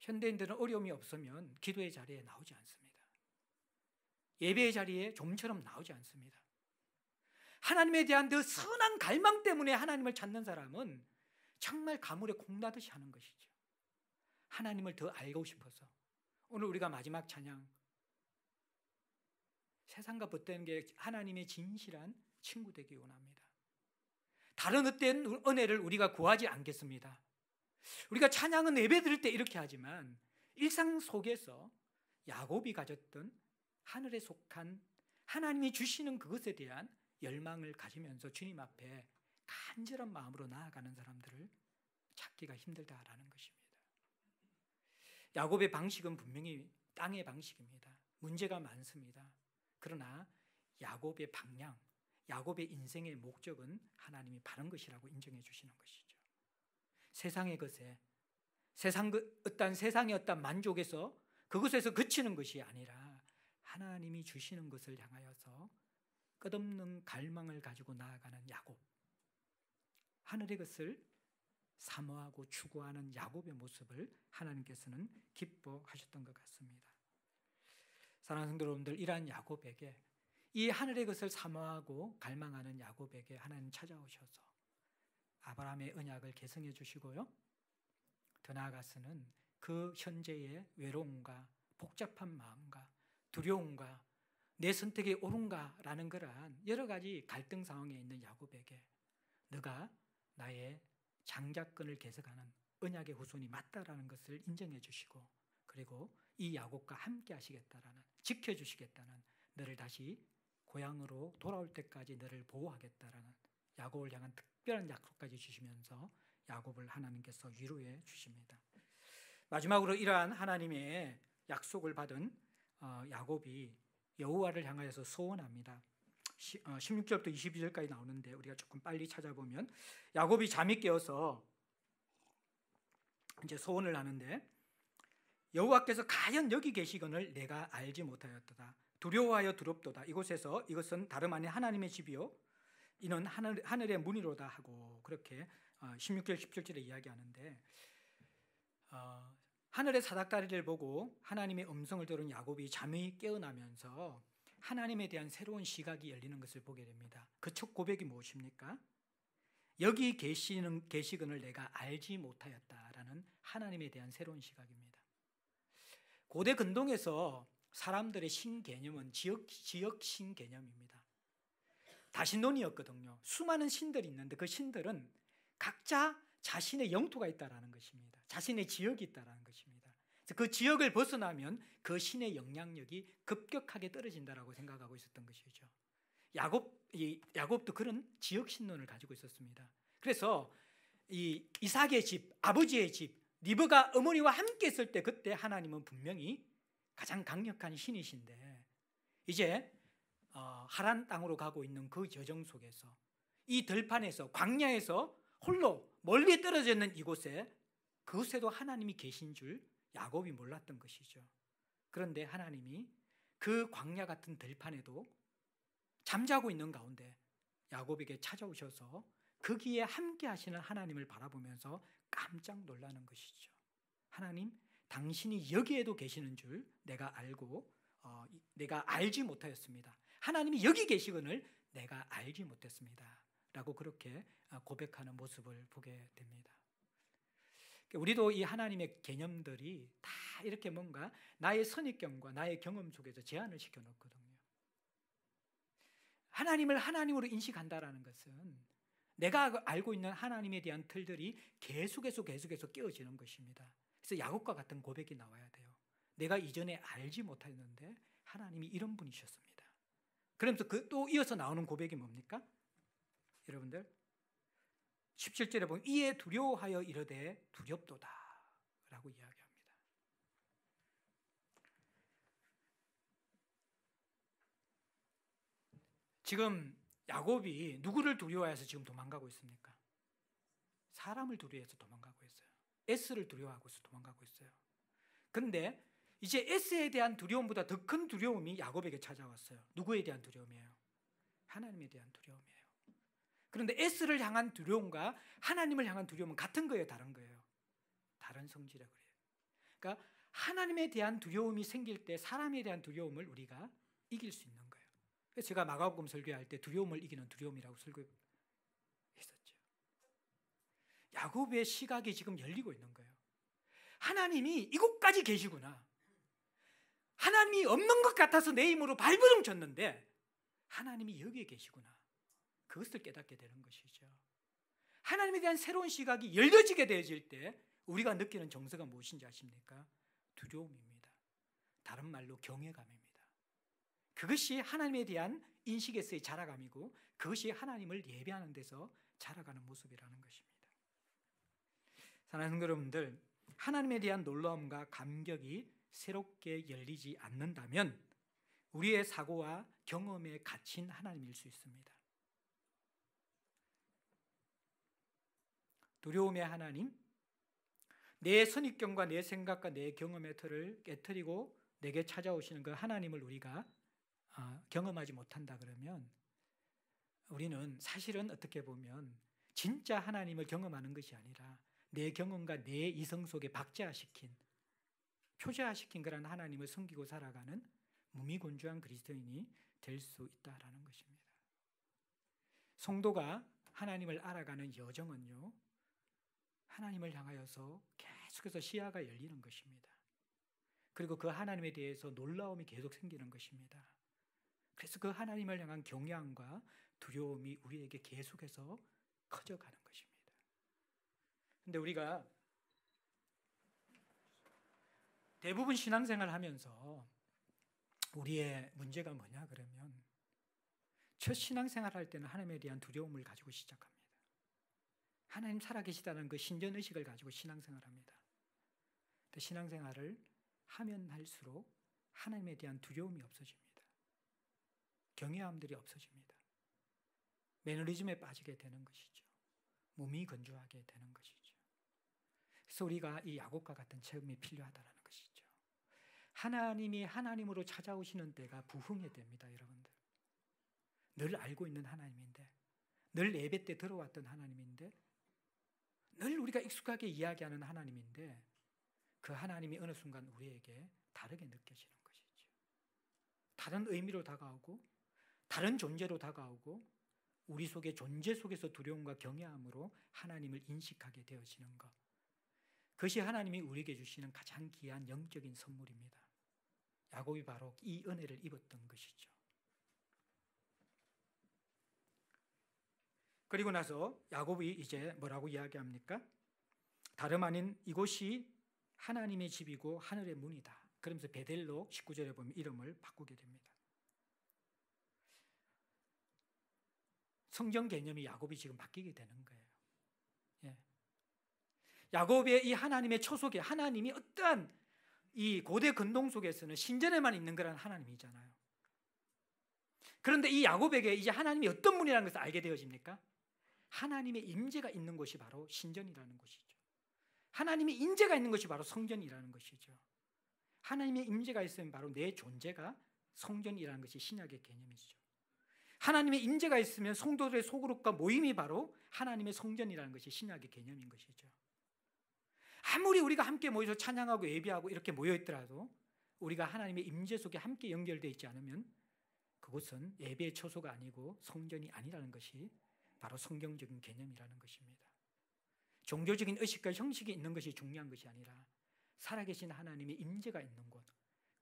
현대인들은 어려움이 없으면 기도의 자리에 나오지 않습니다. 예배의 자리에 좀처럼 나오지 않습니다. 하나님에 대한 그 선한 갈망 때문에 하나님을 찾는 사람은 정말 가물에 콩나듯이 하는 것이죠. 하나님을 더 알고 싶어서. 오늘 우리가 마지막 찬양, 세상과 벗대는 게 하나님의 진실한 친구 되기 원합니다. 다른 어떤 은혜를 우리가 구하지 않겠습니다. 우리가 찬양은 예배 드릴 때 이렇게 하지만 일상 속에서 야곱이 가졌던 하늘에 속한 하나님이 주시는 그것에 대한 열망을 가지면서 주님 앞에 간절한 마음으로 나아가는 사람들을 찾기가 힘들다라는 것입니다. 야곱의 방식은 분명히 땅의 방식입니다. 문제가 많습니다. 그러나 야곱의 방향, 야곱의 인생의 목적은 하나님이 바른 것이라고 인정해 주시는 것이죠. 세상의 것에, 어떤 세상의 어떤 만족에서 그것에서 그치는 것이 아니라 하나님이 주시는 것을 향하여서 끝없는 갈망을 가지고 나아가는 야곱, 하늘의 것을 사모하고 추구하는 야곱의 모습을 하나님께서는 기뻐하셨던 것 같습니다. 사랑하는 성도 여러분들, 이러한 야곱에게, 이 하늘의 것을 사모하고 갈망하는 야곱에게 하나님 찾아오셔서 아브라함의 언약을 계승해 주시고요, 더 나아가서는 그 현재의 외로움과 복잡한 마음과 두려움과 내 선택이 옳은가라는 그러한 여러 가지 갈등 상황에 있는 야곱에게 너가 나의 장자권을 계승하는 언약의 후손이 맞다라는 것을 인정해 주시고, 그리고 이 야곱과 함께 하시겠다라는, 지켜주시겠다는, 너를 다시 고향으로 돌아올 때까지 너를 보호하겠다라는 야곱을 향한 특별한 약속까지 주시면서 야곱을 하나님께서 위로해 주십니다. 마지막으로 이러한 하나님의 약속을 받은 야곱이 여호와를 향하여서 소원합니다. 16절부터 22절까지 나오는데 우리가 조금 빨리 찾아보면 야곱이 잠이 깨어서 이제 소원을 하는데, 여호와께서 과연 여기 계시거늘 내가 알지 못하였도다. 두려워하여 두렵도다. 이것은 다름 아닌 하나님의 집이요 이는 하늘의 문이로다 하고, 그렇게 16절 17절에 이야기하는데, 하늘의 사닥다리를 보고 하나님의 음성을 들은 야곱이 잠이 깨어나면서 하나님에 대한 새로운 시각이 열리는 것을 보게 됩니다. 그 첫 고백이 무엇입니까? 여기 계시거늘 내가 알지 못하였다라는 하나님에 대한 새로운 시각입니다. 고대 근동에서 사람들의 신개념은 지역 신개념입니다. 다신론이었거든요. 수많은 신들이 있는데 그 신들은 각자 자신의 영토가 있다라는 것입니다. 자신의 지역이 있다라는 것입니다. 그 지역을 벗어나면 그 신의 영향력이 급격하게 떨어진다라고 생각하고 있었던 것이죠. 야곱도 그런 지역 신론을 가지고 있었습니다. 그래서 이 이삭의 집, 아버지의 집, 리브가 어머니와 함께 있을 때 그때 하나님은 분명히 가장 강력한 신이신데, 이제 하란 땅으로 가고 있는 그 여정 속에서 이 들판에서 광야에서 홀로 멀리 떨어져 있는 이곳에, 그곳에도 하나님이 계신 줄 야곱이 몰랐던 것이죠. 그런데 하나님이 그 광야 같은 들판에도 잠자고 있는 가운데 야곱에게 찾아오셔서 거기에 함께 하시는 하나님을 바라보면서 깜짝 놀라는 것이죠. 하나님, 당신이 여기에도 계시는 줄 내가 알지 못하였습니다. 하나님이 여기 계시거늘 내가 알지 못했습니다 라고 그렇게 고백하는 모습을 보게 됩니다. 우리도 이 하나님의 개념들이 다 이렇게 뭔가 나의 선입견과 나의 경험 속에서 제한을 시켜놓거든요. 하나님을 하나님으로 인식한다라는 것은 내가 알고 있는 하나님에 대한 틀들이 계속해서 깨어지는 것입니다. 그래서 야곱과 같은 고백이 나와야 돼요. 내가 이전에 알지 못했는데 하나님이 이런 분이셨습니다. 그러면서 또 이어서 나오는 고백이 뭡니까? 여러분들 17절에 보면 이에 두려워하여 이르되 두렵도다 라고 이야기합니다. 지금 야곱이 누구를 두려워해서 지금 도망가고 있습니까? 사람을 두려워해서 도망가고 있어요. S를 두려워하고서 도망가고 있어요. 근데 이제 S에 대한 두려움보다 더 큰 두려움이 야곱에게 찾아왔어요. 누구에 대한 두려움이에요? 하나님에 대한 두려움이에요. 그런데 S를 향한 두려움과 하나님을 향한 두려움은 같은 거예요, 다른 거예요? 다른 성질이라고 그래요. 그러니까 하나님에 대한 두려움이 생길 때 사람에 대한 두려움을 우리가 이길 수 있는 거예요. 그래서 제가 마가복음 설교할 때 두려움을 이기는 두려움이라고 설교했었죠. 야곱의 시각이 지금 열리고 있는 거예요. 하나님이 이곳까지 계시구나. 하나님이 없는 것 같아서 내 힘으로 발버둥 쳤는데 하나님이 여기에 계시구나. 그것을 깨닫게 되는 것이죠. 하나님에 대한 새로운 시각이 열려지게 되어질 때 우리가 느끼는 정서가 무엇인지 아십니까? 두려움입니다. 다른 말로 경외감입니다. 그것이 하나님에 대한 인식에서의 자라감이고 그것이 하나님을 예배하는 데서 자라가는 모습이라는 것입니다. 사랑하는 여러분들, 하나님에 대한 놀라움과 감격이 새롭게 열리지 않는다면 우리의 사고와 경험에 갇힌 하나님일 수 있습니다. 두려움의 하나님, 내 선입견과 내 생각과 내 경험의 틀을 깨트리고 내게 찾아오시는 그 하나님을 우리가 경험하지 못한다 그러면 우리는 사실은 어떻게 보면 진짜 하나님을 경험하는 것이 아니라 내 경험과 내 이성 속에 박제화시킨, 표제화시킨 그런 하나님을 섬기고 살아가는 무미건조한 그리스도인이 될 수 있다라는 것입니다. 성도가 하나님을 알아가는 여정은요, 하나님을 향하여서 계속해서 시야가 열리는 것입니다. 그리고 그 하나님에 대해서 놀라움이 계속 생기는 것입니다. 그래서 그 하나님을 향한 경외함과 두려움이 우리에게 계속해서 커져가는 것입니다. 그런데 우리가 대부분 신앙생활을 하면서 우리의 문제가 뭐냐 그러면 첫 신앙생활 할 때는 하나님에 대한 두려움을 가지고 시작합니다. 하나님 살아계시다는 그 신전의식을 가지고 신앙생활합니다. 근데 신앙생활을 하면 할수록 하나님에 대한 두려움이 없어집니다. 경외함들이 없어집니다. 매너리즘에 빠지게 되는 것이죠. 무미건조하게 되는 것이죠. 그래서 우리가 이 야곱과 같은 체험이 필요하다는 것이죠. 하나님이 하나님으로 찾아오시는 때가 부흥의 때입니다, 여러분들. 늘 알고 있는 하나님인데, 늘 예배 때 들어왔던 하나님인데, 늘 우리가 익숙하게 이야기하는 하나님인데 그 하나님이 어느 순간 우리에게 다르게 느껴지는 것이죠. 다른 의미로 다가오고 다른 존재로 다가오고 우리 속의 존재 속에서 두려움과 경외함으로 하나님을 인식하게 되어지는 것, 그것이 하나님이 우리에게 주시는 가장 귀한 영적인 선물입니다. 야곱이 바로 이 은혜를 입었던 것이죠. 그리고 나서 야곱이 이제 뭐라고 이야기합니까? 다름 아닌 이곳이 하나님의 집이고 하늘의 문이다. 그러면서 베델로 19절에 보면 이름을 바꾸게 됩니다. 성경 개념이 야곱이 지금 바뀌게 되는 거예요. 예. 야곱의 이 하나님의 초속에 하나님이 어떠한 이 고대 근동 속에서는 신전에만 있는 거란 하나님이잖아요. 그런데 이 야곱에게 이제 하나님이 어떤 분이라는 것을 알게 되어집니까? 하나님의 임재가 있는 곳이 바로 신전이라는 것이죠. 하나님의 임재가 있는 것이 바로 성전이라는 것이죠. 하나님의 임재가 있으면 바로 내 존재가 성전이라는 것이 신약의 개념이죠. 하나님의 임재가 있으면 성도들의 소그룹과 모임이 바로 하나님의 성전이라는 것이 신약의 개념인 것이죠. 아무리 우리가 함께 모여서 찬양하고 예배하고 이렇게 모여있더라도 우리가 하나님의 임재 속에 함께 연결되어 있지 않으면 그것은 예배의 처소가 아니고 성전이 아니라는 것이 바로 성경적인 개념이라는 것입니다. 종교적인 의식과 형식이 있는 것이 중요한 것이 아니라 살아계신 하나님의 임재가 있는 곳,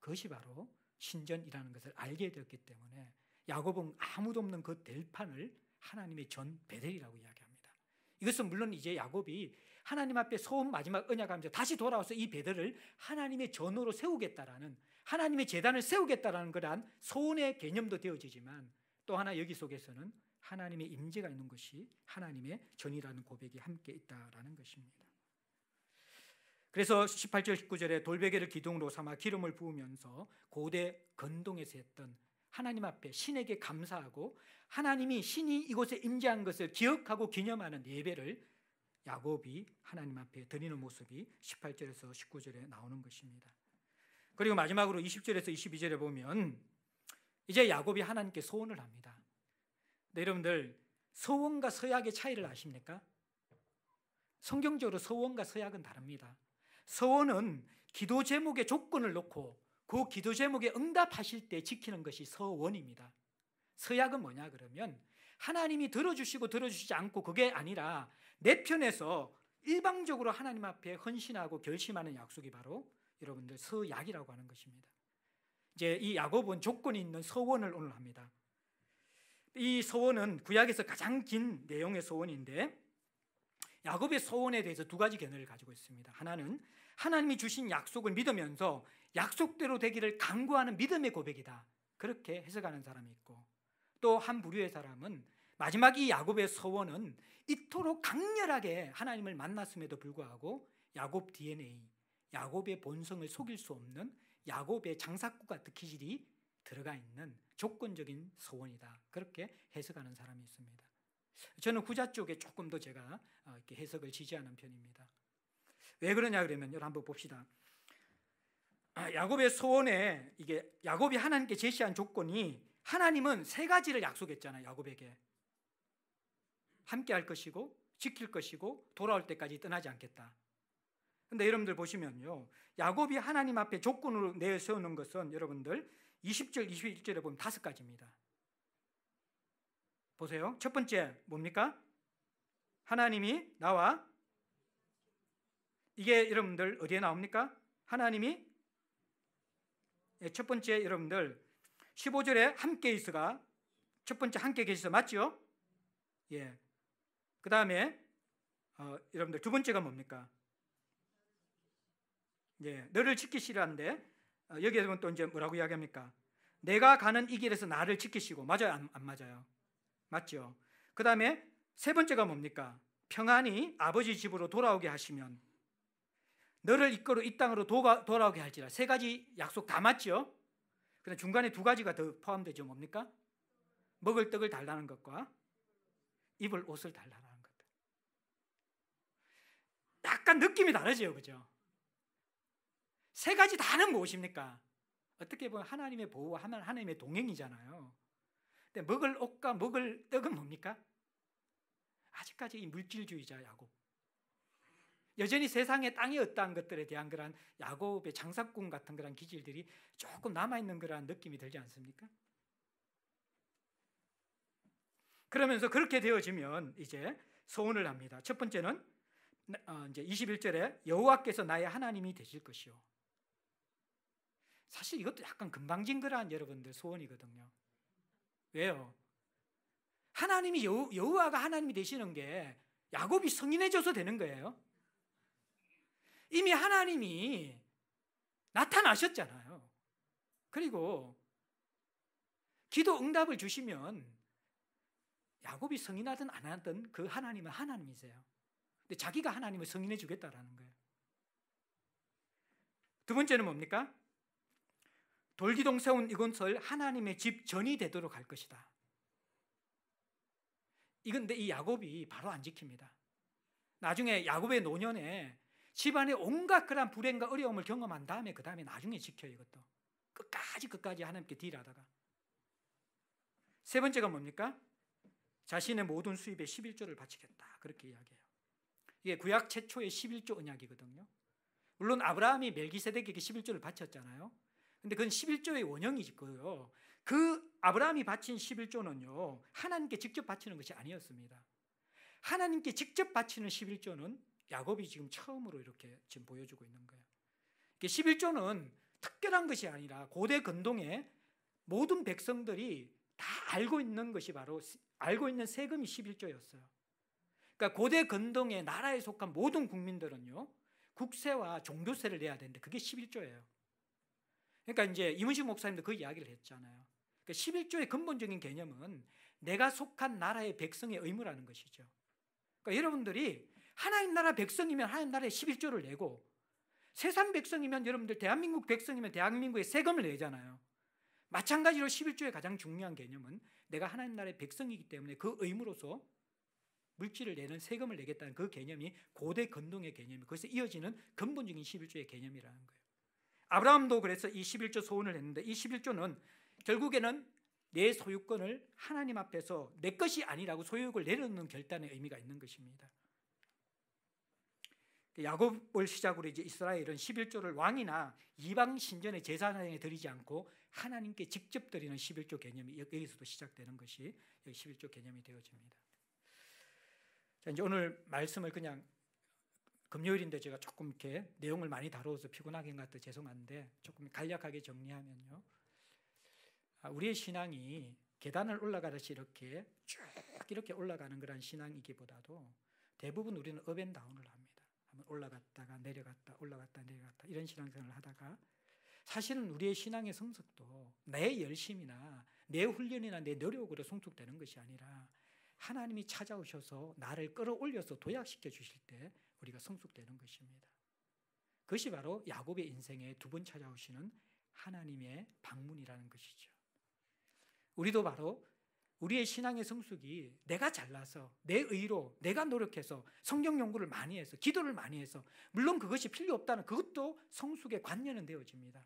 그것이 바로 신전이라는 것을 알게 되었기 때문에 야곱은 아무도 없는 그 들판을 하나님의 전 베델이라고 이야기합니다. 이것은 물론 이제 야곱이 하나님 앞에 서온 마지막 언약하면서 다시 돌아와서 이 베델을 하나님의 전으로 세우겠다라는, 하나님의 제단을 세우겠다라는 그러한 소원의 개념도 되어지지만 또 하나 여기 속에서는 하나님의 임재가 있는 것이 하나님의 전이라는 고백이 함께 있다라는 것입니다. 그래서 18절 19절에 돌베개를 기둥으로 삼아 기름을 부으면서 고대 건동에서 했던 하나님 앞에 신에게 감사하고 하나님이 신이 이곳에 임재한 것을 기억하고 기념하는 예배를 야곱이 하나님 앞에 드리는 모습이 18절에서 19절에 나오는 것입니다. 그리고 마지막으로 20절에서 22절에 보면 이제 야곱이 하나님께 소원을 합니다. 네, 여러분들 서원과 서약의 차이를 아십니까? 성경적으로 서원과 서약은 다릅니다. 서원은 기도 제목에 조건을 놓고 그 기도 제목에 응답하실 때 지키는 것이 서원입니다. 서약은 뭐냐 그러면 하나님이 들어주시고 들어주시지 않고 그게 아니라 내 편에서 일방적으로 하나님 앞에 헌신하고 결심하는 약속이 바로 여러분들 서약이라고 하는 것입니다. 이제 이 야곱은 조건이 있는 서원을 오늘 합니다. 이 서원은 구약에서 가장 긴 내용의 서원인데 야곱의 서원에 대해서 두 가지 견해를 가지고 있습니다. 하나는 하나님이 주신 약속을 믿으면서 약속대로 되기를 간구하는 믿음의 고백이다, 그렇게 해석하는 사람이 있고, 또 한 부류의 사람은 마지막 이 야곱의 서원은 이토록 강렬하게 하나님을 만났음에도 불구하고 야곱 DNA, 야곱의 본성을 속일 수 없는 야곱의 장사꾼 같은 기질이 들어가 있는 조건적인 서원이다, 그렇게 해석하는 사람이 있습니다. 저는 후자 쪽에 조금 더 제가 이렇게 해석을 지지하는 편입니다. 왜 그러냐 그러면 한번 봅시다. 야곱의 소원에 이게 야곱이 하나님께 제시한 조건이, 하나님은 세 가지를 약속했잖아요. 야곱에게 함께 할 것이고 지킬 것이고 돌아올 때까지 떠나지 않겠다. 근데 여러분들 보시면요, 야곱이 하나님 앞에 조건으로 내세우는 것은 여러분들 20절 21절에 보면 5가지입니다. 보세요. 첫 번째 뭡니까? 하나님이 나와, 이게 여러분들 어디에 나옵니까? 하나님이, 첫 번째 여러분들 15절에 함께 있어가 첫 번째 함께 계셔서 맞죠? 예. 그 다음에 여러분들 두 번째가 뭡니까? 예, 너를 지키시라는데 여기에 보면 또 이제 뭐라고 이야기합니까? 내가 가는 이 길에서 나를 지키시고, 맞아요? 안 맞아요? 맞죠? 그 다음에 세 번째가 뭡니까? 평안히 아버지 집으로 돌아오게 하시면 너를 이끌어 이 땅으로 돌아오게 할지라. 세 가지 약속 다 맞죠? 그런데 중간에 두 가지가 더 포함되죠. 뭡니까? 먹을 떡을 달라는 것과 입을 옷을 달라는 것. 약간 느낌이 다르죠, 그죠? 세 가지 다는 무엇입니까? 어떻게 보면 하나님의 보호와 하나님의 동행이잖아요. 근데 먹을 옷과 먹을 떡은 뭡니까? 아직까지 이 물질주의자 야곱, 여전히 세상에 땅에 어떠한 것들에 대한 그런 야곱의 장사꾼 같은 그런 기질들이 조금 남아있는 그런 느낌이 들지 않습니까? 그러면서 그렇게 되어지면 이제 소원을 합니다. 첫 번째는 이제 21절에 여호와께서 나의 하나님이 되실 것이요. 사실 이것도 약간 금방진거란 여러분들 소원이거든요. 왜요? 하나님이 여호와가 하나님이 되시는 게 야곱이 승인해줘서 되는 거예요. 이미 하나님이 나타나셨잖아요. 그리고 기도 응답을 주시면 야곱이 승인하든 안 하든 그 하나님은 하나님이세요. 근데 자기가 하나님을 승인해 주겠다라는 거예요. 두 번째는 뭡니까? 돌기둥 세운 이곳을 하나님의 집 전이 되도록 할 것이다. 이건데 이 야곱이 바로 안 지킵니다. 나중에 야곱의 노년에 집안에 온갖 그런 불행과 어려움을 경험한 다음에 그 다음에 나중에 지켜요. 이것도 끝까지 하나님께 딜하다가. 세 번째가 뭡니까? 자신의 모든 수입의 11조를 바치겠다, 그렇게 이야기해요. 이게 구약 최초의 11조 언약이거든요. 물론 아브라함이 멜기세덱에게 11조를 바쳤잖아요. 근데 그건 11조의 원형이고요. 그 아브라함이 바친 11조는요 하나님께 직접 바치는 것이 아니었습니다. 하나님께 직접 바치는 11조는 야곱이 지금 처음으로 이렇게 지금 보여주고 있는 거예요. 11조는 특별한 것이 아니라 고대 근동의 모든 백성들이 다 알고 있는 것이 바로 알고 있는 세금이 11조였어요. 그러니까 고대 근동의 나라에 속한 모든 국민들은요 국세와 종교세를 내야 되는데 그게 11조예요. 그러니까 이제 이문식 목사님도 그 이야기를 했잖아요. 그러니까 11조의 근본적인 개념은 내가 속한 나라의 백성의 의무라는 것이죠. 그러니까 여러분들이 하나님 나라 백성이면 하나님 나라에 11조를 내고, 세상 백성이면 여러분들 대한민국 백성이면 대한민국에 세금을 내잖아요. 마찬가지로 11조의 가장 중요한 개념은 내가 하나님 나라의 백성이기 때문에 그 의무로서 물질을 내는 세금을 내겠다는 그 개념이 고대 건동의 개념이고, 그래서 이어지는 근본적인 11조의 개념이라는 거예요. 아브라함도 그래서 이 11조 소원을 했는데, 이 11조는 결국에는 내 소유권을 하나님 앞에서 내 것이 아니라고 소유욕을 내려놓는 결단의 의미가 있는 것입니다. 야곱을 시작으로 이제 이스라엘은 11조를 왕이나 이방 신전의 제사장에 드리지 않고 하나님께 직접 드리는 11조 개념이 여기서도 시작되는 것이 11조 개념이 되어집니다. 자, 이제 오늘 말씀을 그냥 금요일인데 제가 조금 이렇게 내용을 많이 다루어서 피곤하게 한 것 같아 죄송한데 조금 간략하게 정리하면요. 우리의 신앙이 계단을 올라가듯이 이렇게 쭉 이렇게 올라가는 그런 신앙이기보다도 대부분 우리는 업앤다운을 합니다. 한번 올라갔다가 내려갔다 올라갔다 내려갔다 이런 신앙생활을 하다가, 사실은 우리의 신앙의 성숙도 내 열심이나 내 훈련이나 내 노력으로 성숙되는 것이 아니라 하나님이 찾아오셔서 나를 끌어올려서 도약시켜 주실 때 우리가 성숙되는 것입니다. 그것이 바로 야곱의 인생에 두 번 찾아오시는 하나님의 방문이라는 것이죠. 우리도 바로 우리의 신앙의 성숙이 내가 잘나서 내 의로 내가 노력해서 성경 연구를 많이 해서 기도를 많이 해서, 물론 그것이 필요 없다는 그것도 성숙의 관련은 되어집니다.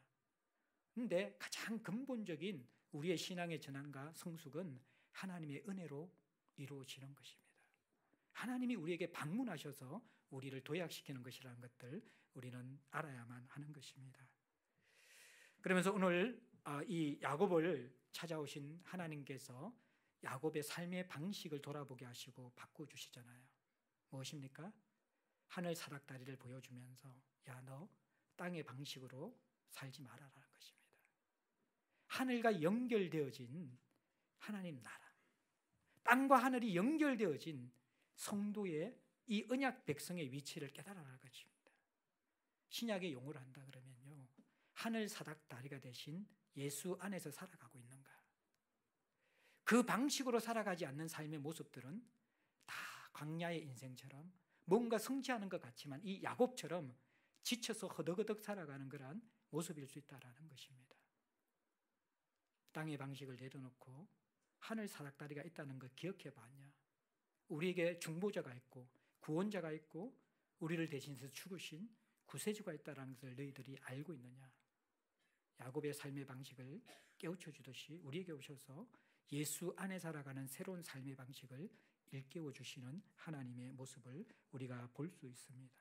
그런데 가장 근본적인 우리의 신앙의 전환과 성숙은 하나님의 은혜로 이루어지는 것입니다. 하나님이 우리에게 방문하셔서 우리를 도약시키는 것이라는 것들 우리는 알아야만 하는 것입니다. 그러면서 오늘 이 야곱을 찾아오신 하나님께서 야곱의 삶의 방식을 돌아보게 하시고 바꿔주시잖아요. 무엇입니까? 하늘 사닥다리를 보여주면서 야, 너 땅의 방식으로 살지 말아라는 것입니다. 하늘과 연결되어진 하나님 나라, 땅과 하늘이 연결되어진 성도의 이 언약 백성의 위치를 깨달아라는 것입니다. 신약의 용어를 한다 그러면요, 하늘 사닥다리가 되신 예수 안에서 살아가고 있는가? 그 방식으로 살아가지 않는 삶의 모습들은 다 광야의 인생처럼 뭔가 성취하는 것 같지만 이 야곱처럼 지쳐서 허덕허덕 살아가는 그러한 모습일 수 있다는 것입니다. 땅의 방식을 내려놓고 하늘 사닥다리가 있다는 걸 기억해 봤냐? 우리에게 중보자가 있고 구원자가 있고 우리를 대신해서 죽으신 구세주가 있다는 것을 너희들이 알고 있느냐? 야곱의 삶의 방식을 깨우쳐 주듯이 우리에게 오셔서 예수 안에 살아가는 새로운 삶의 방식을 일깨워 주시는 하나님의 모습을 우리가 볼 수 있습니다.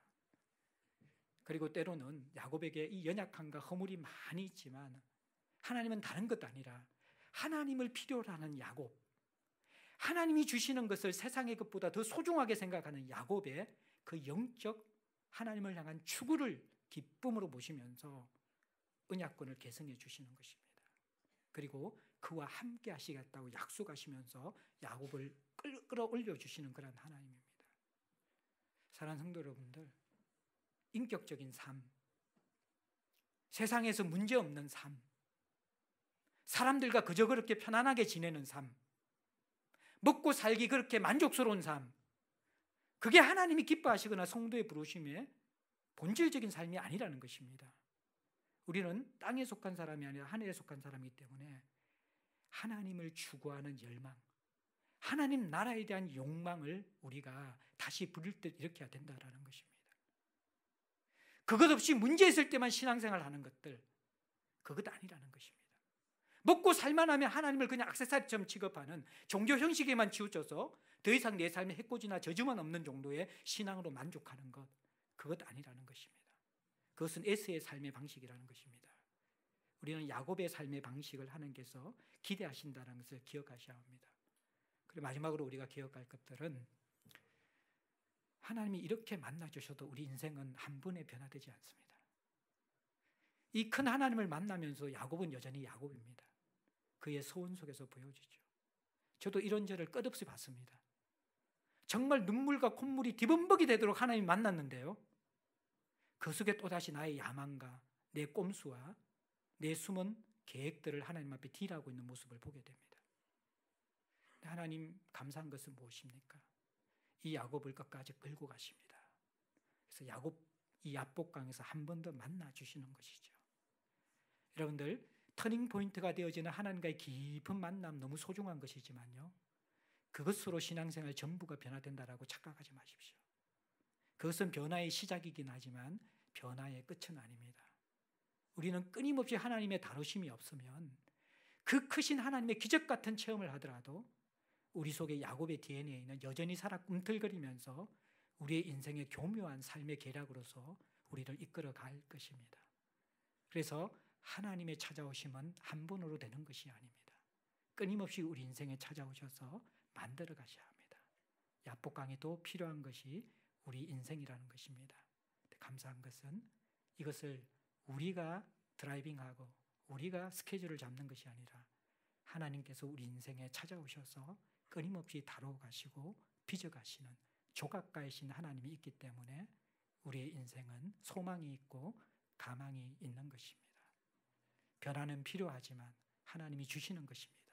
그리고 때로는 야곱에게 이 연약함과 허물이 많이 있지만 하나님은 다른 것도 아니라 하나님을 필요로 하는 야곱, 하나님이 주시는 것을 세상의 것보다 더 소중하게 생각하는 야곱의 그 영적 하나님을 향한 추구를 기쁨으로 모시면서 언약권을 계승해 주시는 것입니다. 그리고 그와 함께 하시겠다고 약속하시면서 야곱을 끌어올려 주시는 그런 하나님입니다. 사랑하는 성도 여러분들, 인격적인 삶, 세상에서 문제없는 삶, 사람들과 그저 그렇게 편안하게 지내는 삶, 먹고 살기 그렇게 만족스러운 삶, 그게 하나님이 기뻐하시거나 성도의 부르심의 본질적인 삶이 아니라는 것입니다. 우리는 땅에 속한 사람이 아니라 하늘에 속한 사람이기 때문에 하나님을 추구하는 열망, 하나님 나라에 대한 욕망을 우리가 다시 부릴 듯 일으켜야 된다는 것입니다. 그것 없이 문제 있을 때만 신앙생활 하는 것들, 그것 아니라는 것입니다. 먹고 살만하면 하나님을 그냥 액세서리처럼 취급하는 종교 형식에만 치우쳐서 더 이상 내 삶에 해코지나 저주만 없는 정도의 신앙으로 만족하는 것, 그것 아니라는 것입니다. 그것은 에스의 삶의 방식이라는 것입니다. 우리는 야곱의 삶의 방식을 하나님께서 기대하신다는 것을 기억하셔야 합니다. 그리고 마지막으로 우리가 기억할 것들은 하나님이 이렇게 만나주셔도 우리 인생은 한 번에 변화되지 않습니다. 이 큰 하나님을 만나면서 야곱은 여전히 야곱입니다. 그의 소원 속에서 보여지죠. 저도 이런 저를 끝없이 봤습니다. 정말 눈물과 콧물이 뒤범벅이 되도록 하나님을 만났는데요, 그 속에 또다시 나의 야망과 내 꼼수와 내 숨은 계획들을 하나님 앞에 딜하고 있는 모습을 보게 됩니다. 하나님 감사한 것은 무엇입니까? 이 야곱을 끝까지 끌고 가십니다. 그래서 이 야복강에서 한 번 더 만나 주시는 것이죠. 여러분들, 터닝 포인트가 되어지는 하나님과의 깊은 만남 너무 소중한 것이지만요, 그것으로 신앙생활 전부가 변화된다라고 착각하지 마십시오. 그것은 변화의 시작이긴 하지만 변화의 끝은 아닙니다. 우리는 끊임없이 하나님의 다루심이 없으면 그 크신 하나님의 기적 같은 체험을 하더라도 우리 속에 야곱의 DNA는 여전히 살아 꿈틀거리면서 우리의 인생의 교묘한 삶의 계략으로서 우리를 이끌어 갈 것입니다. 그래서 하나님의 찾아오심은 한 번으로 되는 것이 아닙니다. 끊임없이 우리 인생에 찾아오셔서 만들어 가셔야 합니다. 야복강이 또 필요한 것이 우리 인생이라는 것입니다. 감사한 것은 이것을 우리가 드라이빙하고 우리가 스케줄을 잡는 것이 아니라 하나님께서 우리 인생에 찾아오셔서 끊임없이 다루어 가시고 빚어 가시는 조각가이신 하나님이 있기 때문에 우리의 인생은 소망이 있고 가망이 있는 것입니다. 변화는 필요하지만 하나님이 주시는 것입니다.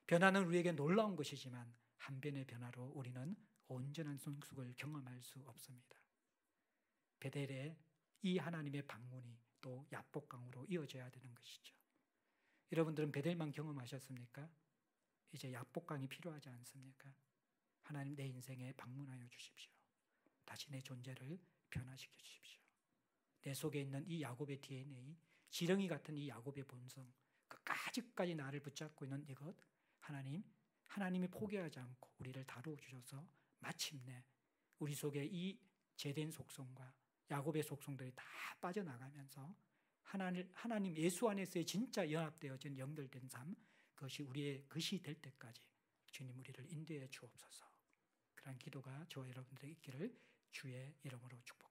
변화는 우리에게 놀라운 것이지만 한 번의 변화로 우리는 온전한 성숙을 경험할 수 없습니다. 베델에 이 하나님의 방문이 또 야복강으로 이어져야 되는 것이죠. 여러분들은 베델만 경험하셨습니까? 이제 야복강이 필요하지 않습니까? 하나님 내 인생에 방문하여 주십시오. 다시 내 존재를 변화시켜 주십시오. 내 속에 있는 이 야곱의 DNA, 지렁이 같은 이 야곱의 본성, 끝까지 나를 붙잡고 있는 이것, 하나님이 포기하지 않고 우리를 다루어 주셔서 마침내 우리 속에 이 제된 속성과 야곱의 속성들이 다 빠져나가면서 하나님 예수 안에서의 진짜 연합되어진 연결된 삶, 그것이 우리의 것이 될 때까지 주님 우리를 인도해 주옵소서. 그런 기도가 저와 여러분들의 있기를 주의 이름으로 축복합니다.